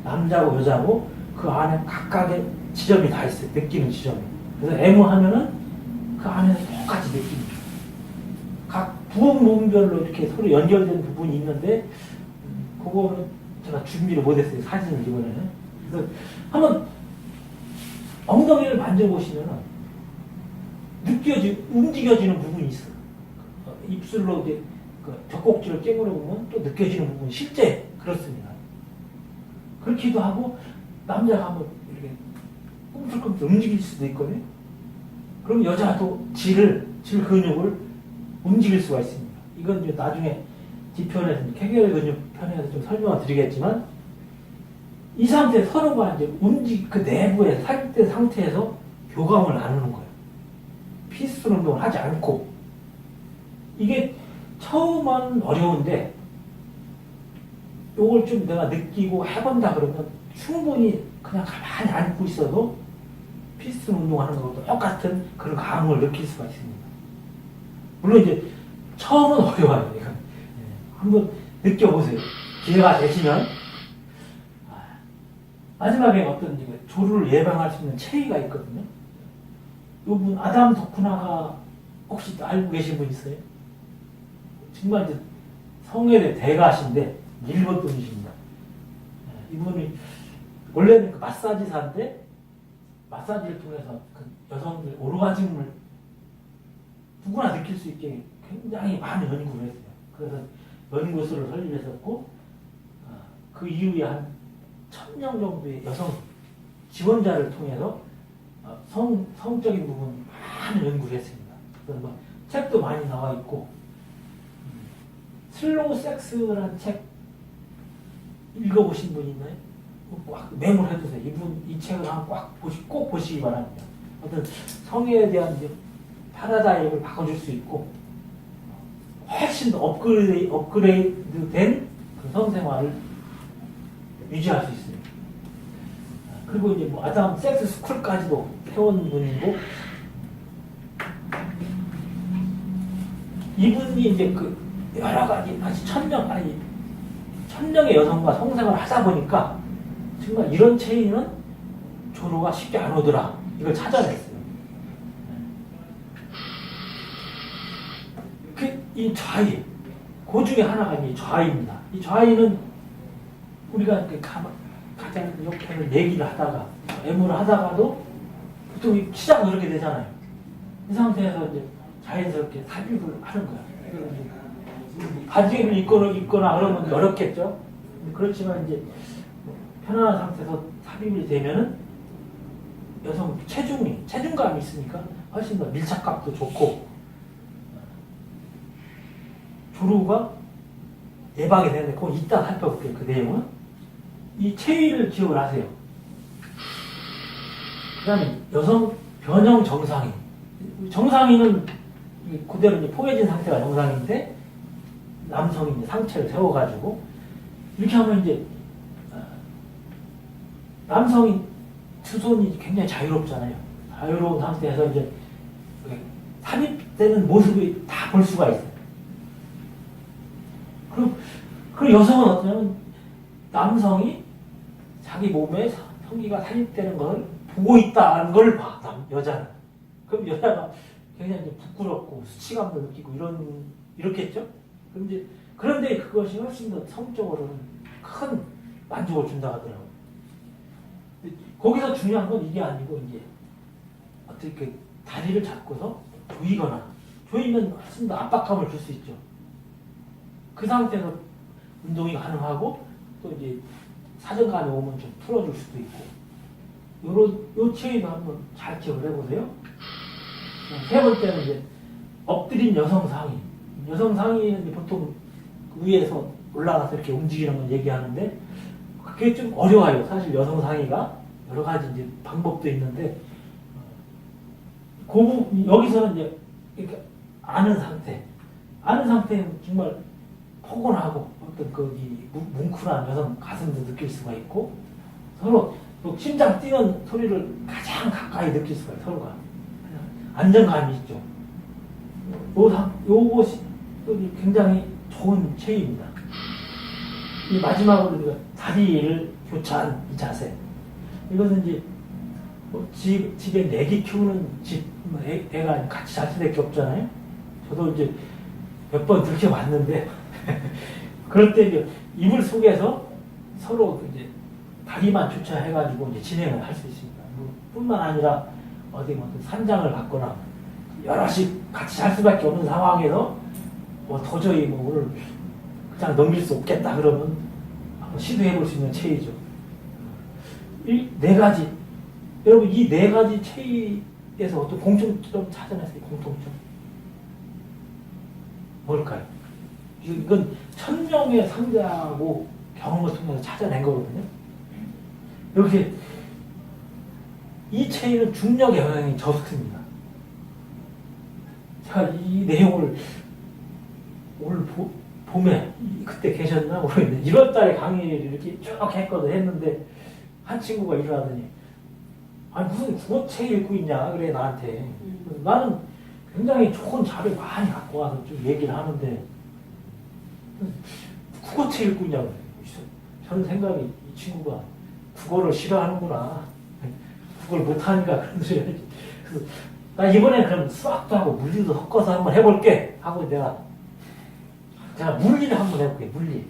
남자고 여자고 그 안에 각각의 지점이 다 있어요. 느끼는 지점이. 그래서 애무하면은 그 안에서 똑같이 느낍니다. 각 부분 부분별로 이렇게 서로 연결된 부분이 있는데 그거는 제가 준비를 못했어요. 사진을 이번에는. 그래서 한번 엉덩이를 만져보시면은 움직여지는 부분이 있어요. 입술로 이제 그 젖꼭지를 깨물어 보면 또 느껴지는 부분이 실제 그렇습니다. 그렇기도 하고 남자가 한번 이렇게 꿈틀꿈틀 움직일 수도 있거든요. 그럼 여자도 질 근육을 움직일 수가 있습니다. 이건 이제 나중에 뒤편에서 케겔 근육 편에서 좀 설명을 드리겠지만 이 상태 서로가 이제 그 내부의 삽입된 상태에서 교감을 나누는 거예요. 피스톤 운동을 하지 않고 이게 처음은 어려운데 요걸 좀 내가 느끼고 해본다 그러면 충분히 그냥 가만히 앉고 있어도 피스톤 운동하는 것과 똑같은 그런 감을 느낄 수가 있습니다. 물론 이제 처음은 어려워요. 이건. 한번 느껴보세요. 기회가 되시면. 마지막에 어떤 조루를 예방할 수 있는 체위가 있거든요. 요분 아담 도쿠나가 혹시 알고 계신 분 있어요? 정말 이제 성혈의 대가신데 일본 분이십니다. 이분이 원래는 그 마사지사인데 마사지를 통해서 그 여성들 오르가즘을 누구나 느낄 수 있게 굉장히 많은 연구를 했어요. 그래서 연구소를 설립했었고 그 이후에 한 1000명 정도의 여성 지원자를 통해서 성적인 부분 많은 연구를 했습니다. 그래서 뭐 책도 많이 나와 있고 슬로우 섹스라는 책 읽어보신 분 있나요? 꽉 메모해두세요. 이 책을 한번 꼭 보시기 바랍니다. 어떤 성에 대한 이제 파라다임을 바꿔줄 수 있고 훨씬 더 업그레이드된 그 성생활을 유지할 수 있어요. 그리고 이제 뭐 아담 섹스 스쿨까지도 세운 분이고 이분이 이제 그 여러 가지 1000명의 여성과 성생활을 하다 보니까 정말 이런 체인은 조루가 쉽게 안 오더라. 이걸 찾아냈어요. 이 좌위, 그 중에 하나가 이 좌위입니다. 이 좌위는 우리가 가장 옆에는 얘기를 하다가 애무를 하다가도 보통 시작은 그렇게 되잖아요. 이 상태에서 이제 자연스럽게 삽입을 하는 거야. 바지를 입거나 그러면 어렵겠죠. 그렇지만 이제 편안한 상태에서 삽입이 되면은 여성 체중감이 있으니까 훨씬 더 밀착감도 좋고 조루가 예방이 되는데 그건 이따 살펴볼게요. 그 내용은 이 체위를 기억을 하세요. 그 다음에 여성 변형 정상인. 정상인은 그대로 이제 포개진 상태가 정상인데 남성이 이제 상체를 세워가지고 이렇게 하면 이제 남성이 투손이 굉장히 자유롭잖아요. 자유로운 상태에서 이제 삽입되는 모습이 다 볼 수가 있어요. 그리고 여성은 어떠냐면 남성이 자기 몸에 성기가 살입되는 걸 보고 있다는 걸 봐, 여자는. 그럼 여자가 굉장히 이제 부끄럽고 수치감도 느끼고 이렇겠죠? 그런데 그것이 훨씬 더 성적으로는 큰 만족을 준다 하더라고요. 거기서 중요한 건 이게 아니고, 이제 어떻게 다리를 잡고서 조이면 훨씬 더 압박감을 줄 수 있죠. 그 상태에서 운동이 가능하고, 또 이제 사정감이 오면 좀 풀어줄 수도 있고, 요 체위도 한번 잘 기억을 해보세요. 세 번째는 이제 엎드린 여성 상의. 여성 상의는 이제 보통 위에서 올라가서 이렇게 움직이는 걸 얘기하는데, 그게 좀 어려워요. 사실 여성 상의가 여러 가지 이제 방법도 있는데, 여기서는 이제 이렇게 아는 상태는 정말 포근하고 어떤 이 뭉클한 여성 가슴도 느낄 수가 있고, 서로 또 심장 뛰는 소리를 가장 가까이 느낄 수가 있어요. 서로가 안정감이 있죠. 요것이 또 굉장히 좋은 체위입니다. 마지막으로 우리가 다리를 교차한 이 자세. 이것은 이제 집에 애기 키우는 애가 같이 잘 수밖에 없잖아요. 저도 이제 몇 번 들켜봤는데 그럴 때 이제 이불 속에서 서로 이제 다리만 교차해가지고 이제 진행을 할 수 있습니다. 뿐만 아니라 어디 산장을 갔거나 여럿이 같이 잘 수밖에 없는 상황에서 도저히 오늘 그냥 넘길 수 없겠다 그러면 한번 시도해볼 수 있는 체위죠. 이 네 가지, 여러분 이 네 가지 체위에서 어떤 공통점 찾아냈어요. 공통점 뭘까요? 이건 1000명의 상자하고 경험을 통해서 찾아낸 거거든요. 이렇게 이 체위는 중력의 영향이 적습니다. 제가 이 내용을 올 봄에 그때 계셨나 모르겠는데 1월달에 강의를 이렇게 쭉 했는데 한 친구가 일어나더니 아니 무슨 국어책 읽고 있냐 그래 나한테. 나는 굉장히 좋은 자료 많이 갖고 와서 좀 얘기를 하는데 국어책 읽고 있냐고. 저는 생각이 이 친구가 국어를 싫어하는구나. 국어를 못하니까 그런 소리 하지. 그래서 나 이번에 그럼 수학도 하고 물리도 섞어서 한번 해볼게 하고 제가 물리를 한번 해볼게요. 물리.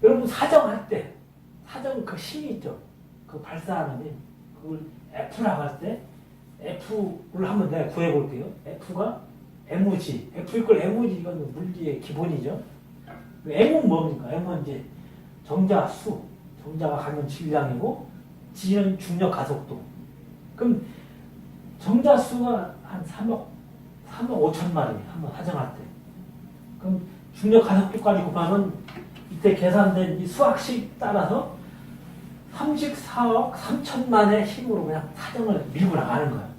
여러분 사정할 때 사정 그 힘이 있죠. 그 발사하는 힘. 그걸 F라고 할 때 F를 한번 내가 구해볼게요. F가 mg. F 이퀄 mg 이건 물리의 기본이죠. m은 뭡니까? m은 이제 정자 수. 정자가 갖는 질량이고 G는 중력 가속도. 그럼 정자 수가 한 3억 5천마리 한번 사정할 때. 그럼 중력 가속도까지 곱하면 이때 계산된 이 수학식 따라서 34억 3천만의 힘으로 그냥 사정을 밀고 나가는 거야.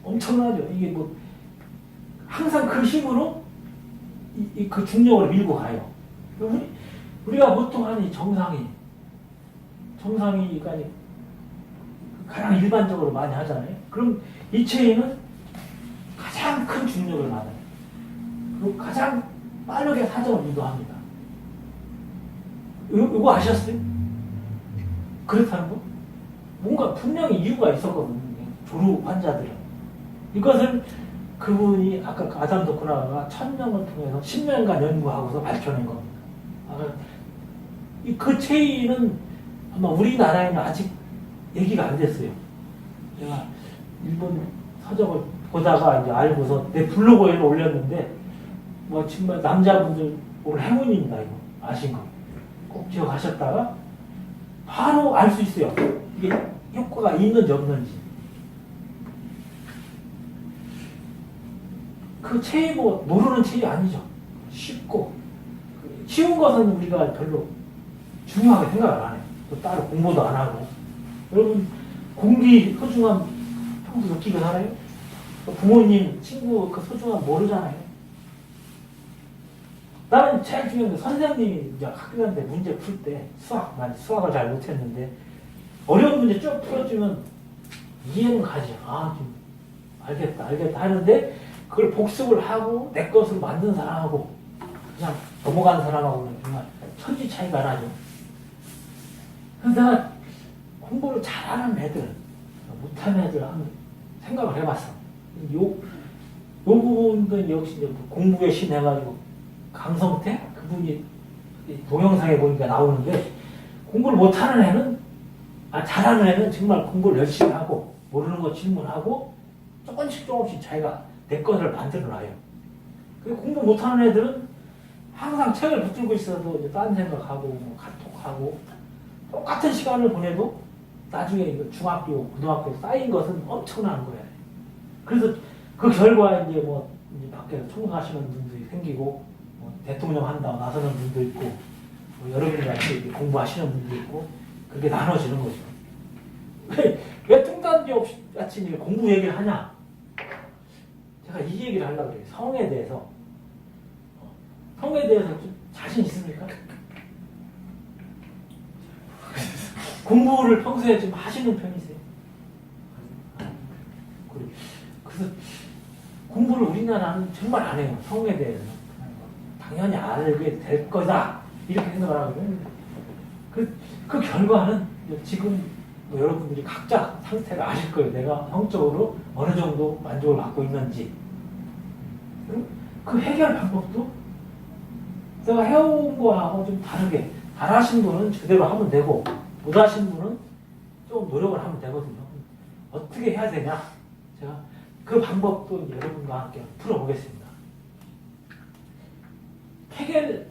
엄청나죠. 이게 항상 그 힘으로 그 중력을 밀고 가요. 우리가 보통 하는 정상이가 가장 일반적으로 많이 하잖아요. 그럼 이 체위는 가장 큰 중력을 받아요. 그리고 가장 빠르게 사정을 유도합니다. 이거 아셨어요? 그렇다는 거? 뭔가 분명히 이유가 있었거든요. 조루 환자들은. 이것을 그분이 아까 아담 도쿠나가 1000명을 통해서 10년간 연구하고서 밝혀낸 겁니다. 그 체위는 아마 우리나라에는 아직 얘기가 안 됐어요. 제가 일본 서적을 보다가 이제 알고서 내 블로그에 올렸는데 정말 남자분들 오늘 행운입니다. 이거 아신 거 꼭 기억하셨다가 바로 알 수 있어요. 이게 효과가 있는지 없는지. 그 체위 모르는 체위 아니죠. 쉽고 쉬운 것은 우리가 별로 중요하게 생각을 안 해요. 또 따로 공부도 안 하고. 여러분 공기 소중함 평소 느끼고 살아요? 부모님, 친구 그 소중함 모르잖아요. 나는 제일 중요한 게 선생님이 이제 학교한테 문제 풀 때 난 수학을 잘 못했는데 어려운 문제 쭉 풀어주면 이해는 가지. 좀 알겠다 하는데 그걸 복습을 하고 내 것으로 만든 사람하고 그냥 넘어간 사람하고는 정말 천지 차이가 나죠. 그래서 내가 공부를 잘하는 애들, 못하는 애들 한번 생각을 해봤어. 요 부분도 역시 이제 공부의 신 해가지고 강성태 그분이 동영상에 보니까 나오는데 공부를 못하는 애는 잘하는 애는 정말 공부를 열심히 하고 모르는 거 질문하고 조금씩 자기가 내 것을 만들어놔요. 그리고 공부 못하는 애들은 항상 책을 붙들고 있어도 이제 딴 생각하고 뭐 카톡하고 똑같은 시간을 보내도 나중에 이거 중학교, 고등학교 쌓인 것은 엄청난 거예요. 그래서 그 결과 이제 뭐 이제 밖에서 총각하시는 분들이 생기고 뭐 대통령 한다고 나서는 분도 있고 뭐 여러분들 같이 공부하시는 분도 있고 그렇게 나눠지는 거죠. 왜 뚱딴지 없이 같이 공부 얘기를 하냐? 제가 이 얘기를 하려고 그래요. 성에 대해서. 성에 대해서 좀 자신 있습니까? 공부를 평소에 좀 하시는 편이세요? 그래서 공부를 우리나라는 정말 안 해요. 성에 대해서. 당연히 알게 될 거다. 이렇게 생각을 하거든요. 그 결과는 지금 뭐 여러분들이 각자 상태가 아실 거예요. 내가 성적으로 어느 정도 만족을 받고 있는지. 그 해결 방법도 내가 해온 거하고 좀 다르게 잘하신 분은 제대로 하면 되고 못하신 분은 좀 노력을 하면 되거든요. 어떻게 해야 되냐? 제가 그 방법도 이제 여러분과 함께 풀어보겠습니다. 케겔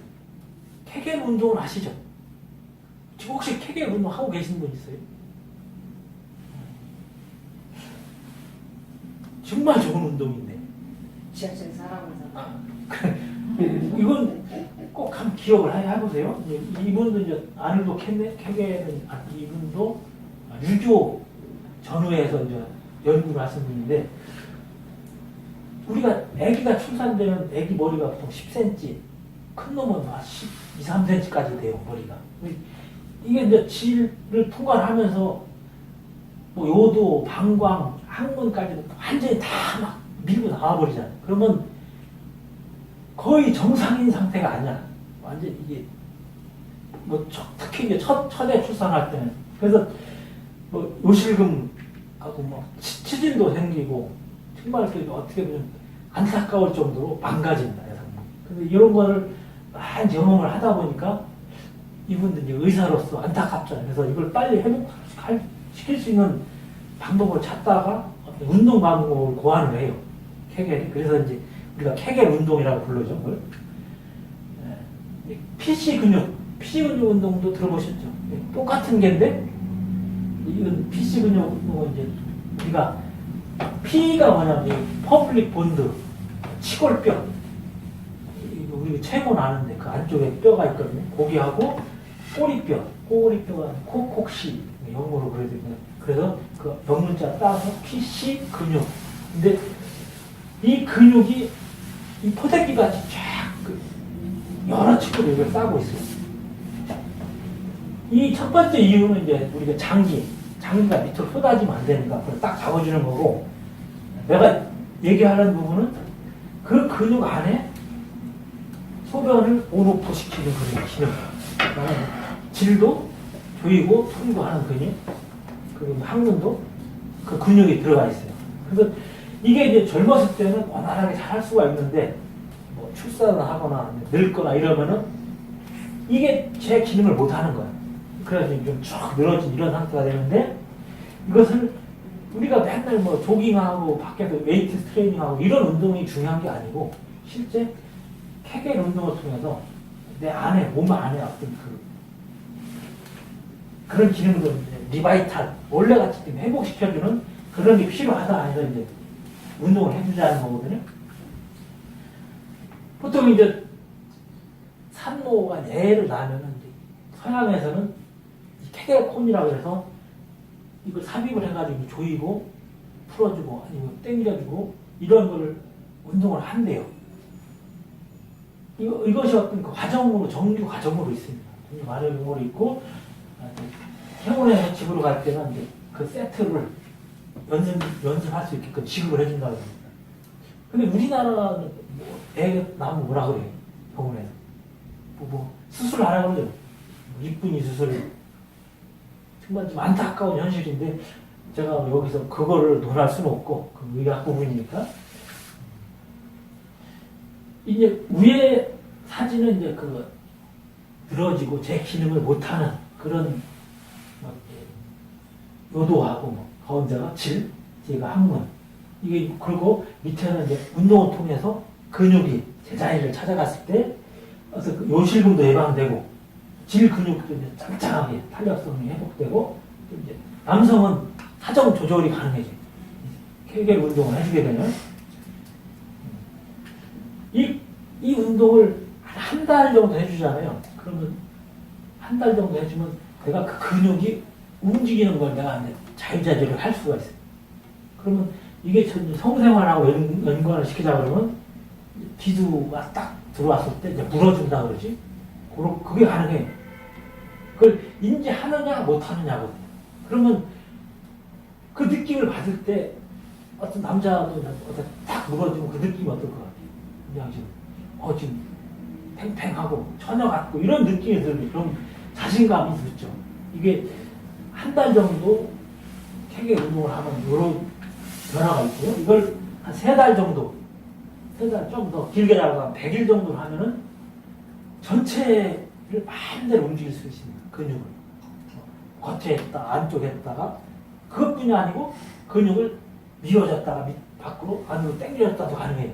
운동을 아시죠? 지금 혹시 케겔 운동 하고 계신 분 있어요? 정말 좋은 운동인데. 지하철 사람이잖아. 이건 꼭 한번 기억을 해보세요. 이분도 이제 아늘도 케겔은 이분도 유교 전후에서 이제 연구를 하신 분인데 우리가 아기가 출산되면 아기 머리가 보통 10cm, 큰 놈은 12, 3cm까지 돼요 머리가. 이게 이제 질을 통과하면서 뭐 요도, 방광, 항문까지는 완전히 다 막 밀고 나와버리잖아요. 그러면 거의 정상인 상태가 아니야. 완전 이게 뭐 특히 이제 첫애 출산할 때는 그래서 뭐 요실금하고 뭐 치질도 생기고 정말 어떻게 보면 안타까울 정도로 망가진다 여성분. 근데 이런 거를 많이 경험을 하다 보니까 이분들 이제 의사로서 안타깝잖아요. 그래서 이걸 빨리 회복시킬 수 있는 방법을 찾다가 어떤 운동 방법을 고안을 해요. 케겔이. 그래서 이제 우리가 케겔 운동이라고 부르죠. 그걸. PC 근육 운동도 들어보셨죠? 똑같은 게인데 이건 PC 근육 운동은 이제 우리가 P가 뭐냐면 퍼블릭 본드, 치골뼈. 우리 체모 나는데 그 안쪽에 뼈가 있거든요. 고기하고 꼬리뼈가 코콕시 영어로 그래야 되거든요. 그래서 그 영문자 따서 PC 근육. 근데 이 근육이 이 포대기 같이 쫙 여러 층으로 이걸 싸고 있어요. 이 첫 번째 이유는 이제 우리가 장기가 밑으로 쏟아지면 안 되니까 그걸 딱 잡아주는 거고, 내가 얘기하는 부분은 그 근육 안에 소변을 온오프 시키는 그런 기능, 질도 조이고 통보하는 근육, 그리고 항문도 그 근육이 들어가 있어요. 그래서 이게 이제 젊었을 때는 원활하게 잘 할 수가 있는데, 뭐 출산을 하거나 늙거나 이러면은 이게 제 기능을 못 하는 거예요. 그래서 좀 쭉 늘어진 이런 상태가 되는데, 이것을 우리가 맨날 뭐 조깅하고 밖에서 웨이트 트레이닝하고 이런 운동이 중요한 게 아니고, 실제 케겔 운동을 통해서 내 안에, 몸 안에 어떤 그런 기능들, 리바이탈, 원래같이 좀 회복시켜주는 그런 게 필요하다 해서 이제 운동을 해주자는 거거든요. 보통 이제 산모가 애를 낳으면은 서양에서는 이 케겔콘이라고 해서 이걸 삽입을 해가지고 조이고 풀어주고 아니면 당겨주고 이런 거를 운동을 한대요. 이것이 어떤 그 과정으로, 정규 과정으로 있습니다. 정규 과정으로 있고, 병원에서 집으로 갈 때는 이제 그 세트를 연습할 수 있게끔 지급을 해준다고 합니다. 근데 우리나라는 애 낳으면 뭐라 그래요? 병원에서. 뭐 수술 안 하거든요. 이쁜이 수술을. 정말 좀 안타까운 현실인데 제가 여기서 그거를 논할 수는 없고 그 의학 부분이니까. 이제 위에 사진은 이제 그 늘어지고 제 기능을 못하는 그런 요도하고 뭐 가운데가 질, 뒤가 항문. 이게 그리고 밑에는 이제 운동을 통해서 근육이 제자리를 찾아갔을 때 어떤 그 요실금도 예방되고 질 근육도 이제 짱짱하게 탄력성이 회복되고 또 이제 남성은 사정 조절이 가능해져요. 케겔 운동을 해주게 되면 이 운동을 한 달 정도 해주잖아요. 그러면 한 달 정도 해주면 내가 그 근육이 움직이는 걸 내가 이제 자유자재로 할 수가 있어요. 그러면 이게 성생활하고 연관을 시키자 그러면 비두가 딱 들어왔을 때 이제 물어준다 그러지. 그게 가능해요. 그걸 인지하느냐 못하느냐거든요. 그러면 그 느낌을 받을 때 어떤 남자도 딱 물어주면 그 느낌이 어떨 것 같아요. 그냥 지금 팽팽하고 처녀 같고 이런 느낌이 들면 그럼 자신감이 들죠. 이게 한 달 정도 케겔 운동을 하면 이런 변화가 있고요. 이걸 한 3달 정도, 3달 좀 더 길게 잡아서 한 100일 정도 하면은 전체를 마음대로 움직일 수 있습니다. 근육을. 겉에 했다, 안쪽에 했다가 그것뿐이 아니고 근육을 밀어줬다가 밖으로 안으로 당겨줬다도 가능해요.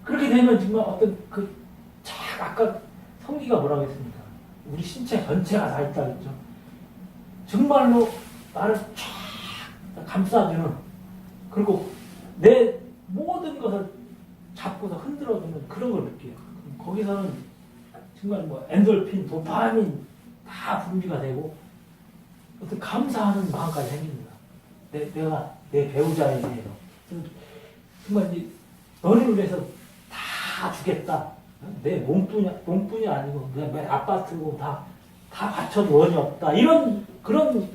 그렇게 되면 정말 어떤 아까 성기가 뭐라고 했습니까? 우리 신체 전체가 다 있다 그랬죠. 정말로 나를 쫙 감싸주는 그리고 내 모든 것을 잡고서 흔들어주는 그런 걸 느껴요. 거기서는 정말 뭐 엔돌핀, 도파민 다 분비가 되고 어떤 감사하는 마음까지 생깁니다. 내가 내 배우자에 대해서 정말 이제 너를 위해서 다 주겠다. 내 몸뿐이 아니고 내 아파트고 다 갖춰도 원이 없다. 이런 그런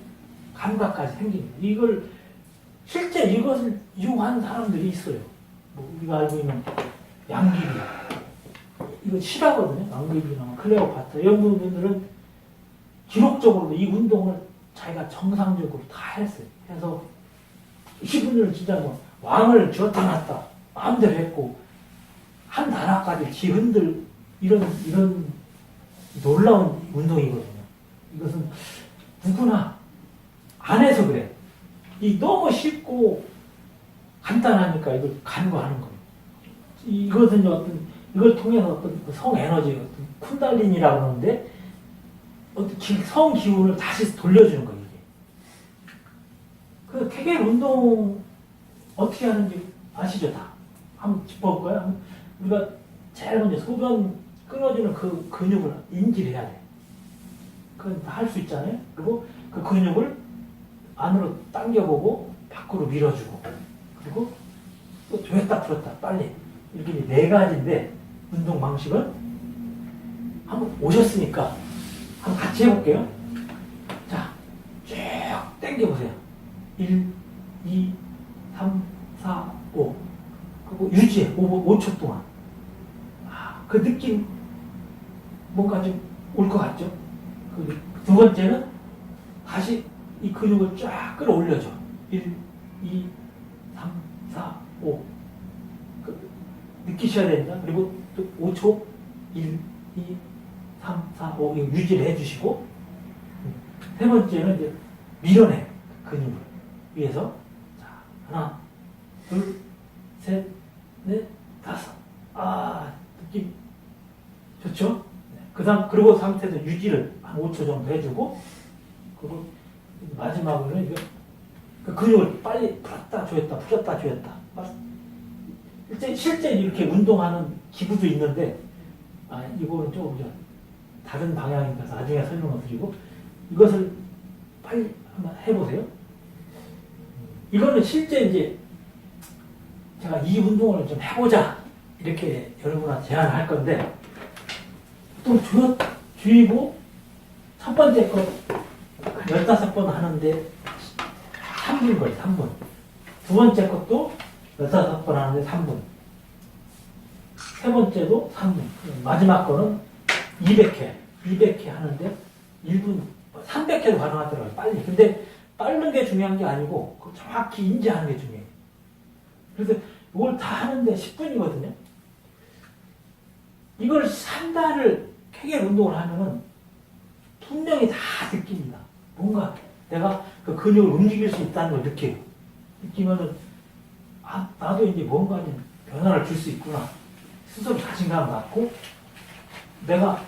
감각까지 생깁니다. 실제 이것을 이용하는 사람들이 있어요. 뭐 우리가 알고 있는 양귀비. 이거 실화거든요. 양귀비나 클레오파트라 이런 분들은 기록적으로 이 운동을 자기가 정상적으로 다 했어요. 그래서 이분들은 진짜 뭐 왕을 쥐었다 놨다 마음대로 했고 한 나라까지 뒤흔들 이런 놀라운 운동이거든요. 이것은 누구나 안 해서 그래. 너무 쉽고 간단하니까 이걸 간과하는 거예요. 이것은 이걸 통해서 어떤 성에너지, 어떤 쿤달린이라고 하는데 어떤 성 기운을 다시 돌려주는 거예요. 이게. 그 케겔 운동 어떻게 하는지 아시죠? 다 한번 짚어볼까요? 우리가 제일 먼저 소변 끊어지는 그 근육을 인지를 해야 돼. 그건 다 할 수 있잖아요. 그리고 그 근육을 안으로 당겨보고 밖으로 밀어주고 그리고 또 조였다 풀었다 빨리 이렇게 4가지인데 운동 방식은 한번 오셨으니까 한번 같이 해볼게요. 자, 쭉 당겨보세요. 1, 2, 3, 4, 5 그리고 유지해 5초 동안. 그 느낌 뭔가 좀 올 것 같죠? 두 번째는 다시 이 근육을 쫙 끌어올려줘. 1, 2, 3, 4, 5 느끼셔야 됩니다. 그리고 또 5초 1, 2, 3, 4, 5 이거 유지를 해주시고 세 번째는 이제 밀어내 근육을 위해서 자 하나 둘 셋 넷 다섯 느낌 좋죠? 그리고 상태에서 유지를 한 5초 정도 해주고 그리고 마지막으로는 그 근육을 빨리 풀었다 조였다 풀었다 조였다. 실제 이렇게 운동하는 기구도 있는데 이거는 조금 다른 방향이니까 나중에 설명을 드리고 이것을 빨리 한번 해보세요. 이거는 실제 이제 제가 이 운동을 좀 해보자 이렇게 여러분한테 제안을 할 건데 또 주의고 첫 번째 거 15번 하는데 3분 걸려 3분 두 번째 것도 15번 하는데 3분 세 번째도 3분 마지막 거는 200회 하는데 1분 300회도 가능하더라고요. 빨리. 근데 빠른 게 중요한 게 아니고 정확히 인지하는 게 중요해요. 그래서 이걸 다 하는데 10분이거든요. 이걸 3달을 케겔 운동을 하면은 분명히 다 느낍니다. 뭔가 내가 그 근육을 움직일 수 있다는 걸 느껴요. 느끼면은 아, 나도 이제 뭔가 좀 변화를 줄 수 있구나. 스스로 자신감을 갖고 내가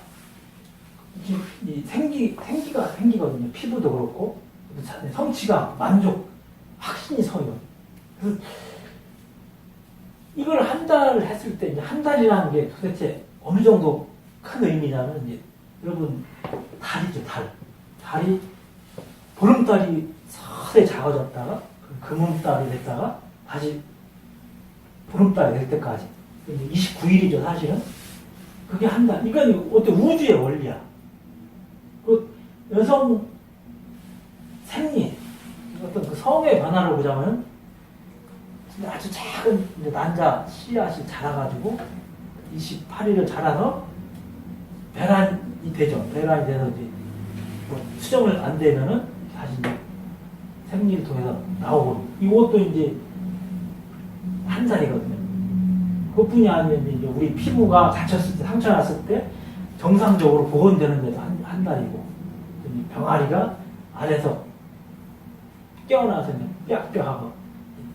지금 이 생기가 생기거든요. 피부도 그렇고 성취감, 만족, 확신이 서요. 그래서 이걸 한 달 했을 때 이제 한 달이라는 게 도대체 어느 정도 큰 의미냐면 이제 여러분 달이죠, 달. 달이 보름달이 서서히 작아졌다가 금음달이 됐다가 다시 보름달이 될 때까지 29일이죠 사실은. 그게 한 달. 이건 어때 우주의 원리야. 그 여성 생리 어떤 그 성의 변화를 보자면 아주 작은 이제 난자 씨앗이 자라가지고 28일을 자라서 배란이 되죠. 배란이 돼서 이제 뭐 수정을 안 되면은 다시 이제 생리를 통해서 나오고 이것도 이제 한 달이거든요. 그뿐이 아니면 이제 우리 피부가 다쳤을 때 상처 났을 때 정상적으로 복원되는 데도 한 달이고 병아리가 안에서 깨어나서 빽빽하고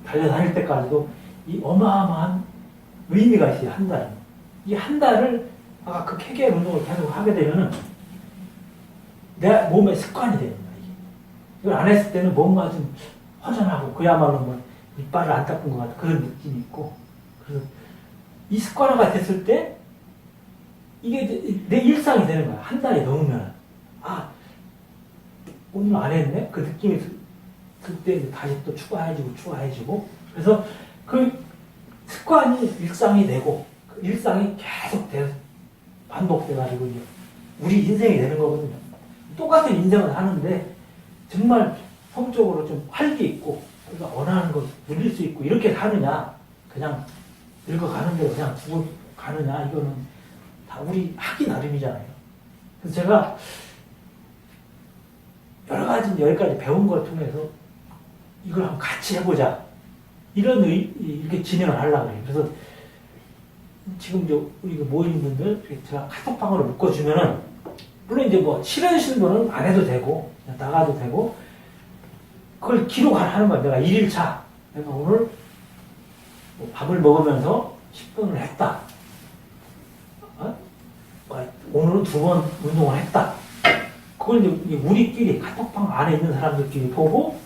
달려다닐 때까지도 이 어마어마한 의미가 있어요. 한 달. 이 한 달을 아까 그 케겔 운동을 계속 하게 되면은 내 몸의 습관이 됩니다. 이걸 안 했을 때는 뭔가 좀 허전하고 그야말로 뭐 이빨을 안 닦은 것 같은 그런 느낌이 있고 그래서 이 습관화가 됐을 때 이게 내 일상이 되는 거야. 한 달이 넘으면 아 오늘 안 했네? 그 느낌이 그때 다시 또 추가해지고 그래서 그 습관이 일상이 되고 그 일상이 계속 반복돼가지고 이제 우리 인생이 되는 거거든요. 똑같은 인생을 하는데 정말 성적으로 좀 활기 있고 우리가 원하는 걸 누릴 수 있고 이렇게 사느냐 그냥 늙어가는 대로 그냥 두고 가느냐 이거는 다 우리 하기 나름이잖아요. 그래서 제가 여러 가지 10가지 배운 걸 통해서 이걸 한번 같이 해보자. 이렇게 진행을 하려고 해요. 그래서 지금 우리 모인 분들 제가 카톡방으로 묶어주면은 물론 이제 뭐 싫어하시는 분은 안 해도 되고 그냥 나가도 되고 그걸 기록하는 거야. 내가 1일차 내가 오늘 뭐 밥을 먹으면서 10분을 했다. 오늘은 2번 운동을 했다. 그걸 이제 우리끼리 카톡방 안에 있는 사람들끼리 보고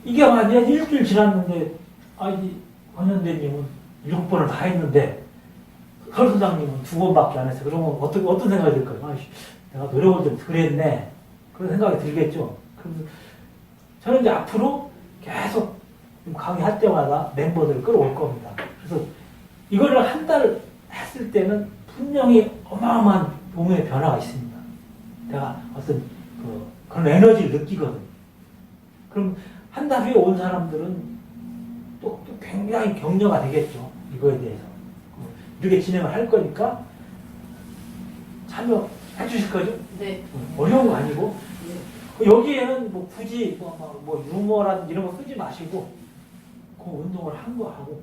이게 만약 일주일 지났는데 권현대님은 7번을 다 했는데 설 소장님은 2번밖에 안 했어. 그러면 어떤 생각이 들까요? 내가 노력을 좀 덜 했네. 그런 생각이 들겠죠. 그래서 저는 이제 앞으로 계속 강의할 때마다 멤버들을 끌어올 겁니다. 그래서 이거를 한 달 했을 때는 분명히 어마어마한 몸의 변화가 있습니다. 내가 어떤 그런 에너지를 느끼거든요. 그럼 한 달 후에 온 사람들은 또 굉장히 격려가 되겠죠. 이거에 대해서. 이렇게 진행을 할 거니까 참여해 주실 거죠? 네. 어려운 거 아니고. 여기에는 뭐 굳이 뭐 유머라든지 이런 거 쓰지 마시고 그 운동을 한 거 하고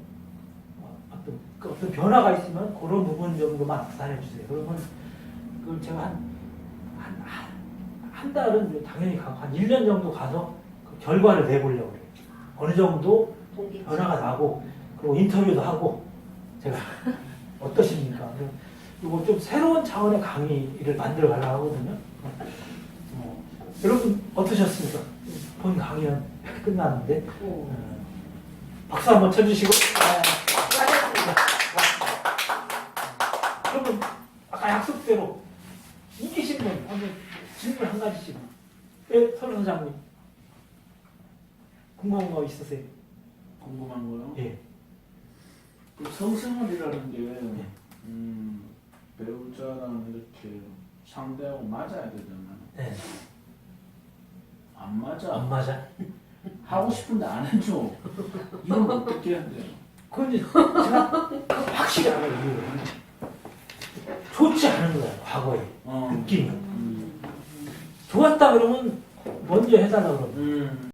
어떤 변화가 있으면 그런 부분 정도만 나타내 주세요. 그러면 그걸 제가 한 달은 당연히 가고 한 1년 정도 가서 그 결과를 내보려고 해요. 어느 정도 변화가 나고 그리고 인터뷰도 하고 제가 어떠십니까? 이거 좀 새로운 차원의 강의를 만들어 가려고 하거든요. 여러분 어떠셨습니까? 본 강의는 끝났는데 박수 한번 쳐주시고 그러면 아까 약속대로 이기신 분 한번 질문 한 가지씩. 네, 서른 소장님 궁금한 거 있으세요? 궁금한 거요? 예. 그 성생활이라는 게 배우자랑 이렇게 상대하고 맞아야 되잖아요. 네. 안 맞아. 안 맞아? 하고 싶은데 안 해줘. 이건 어떻게 해야 돼요? 그건 이제 제가 확실히 알아요. 이유를. 좋지 않은 거야, 과거에. 어. 느낌이. 좋았다 그러면 먼저 해달라 그러면.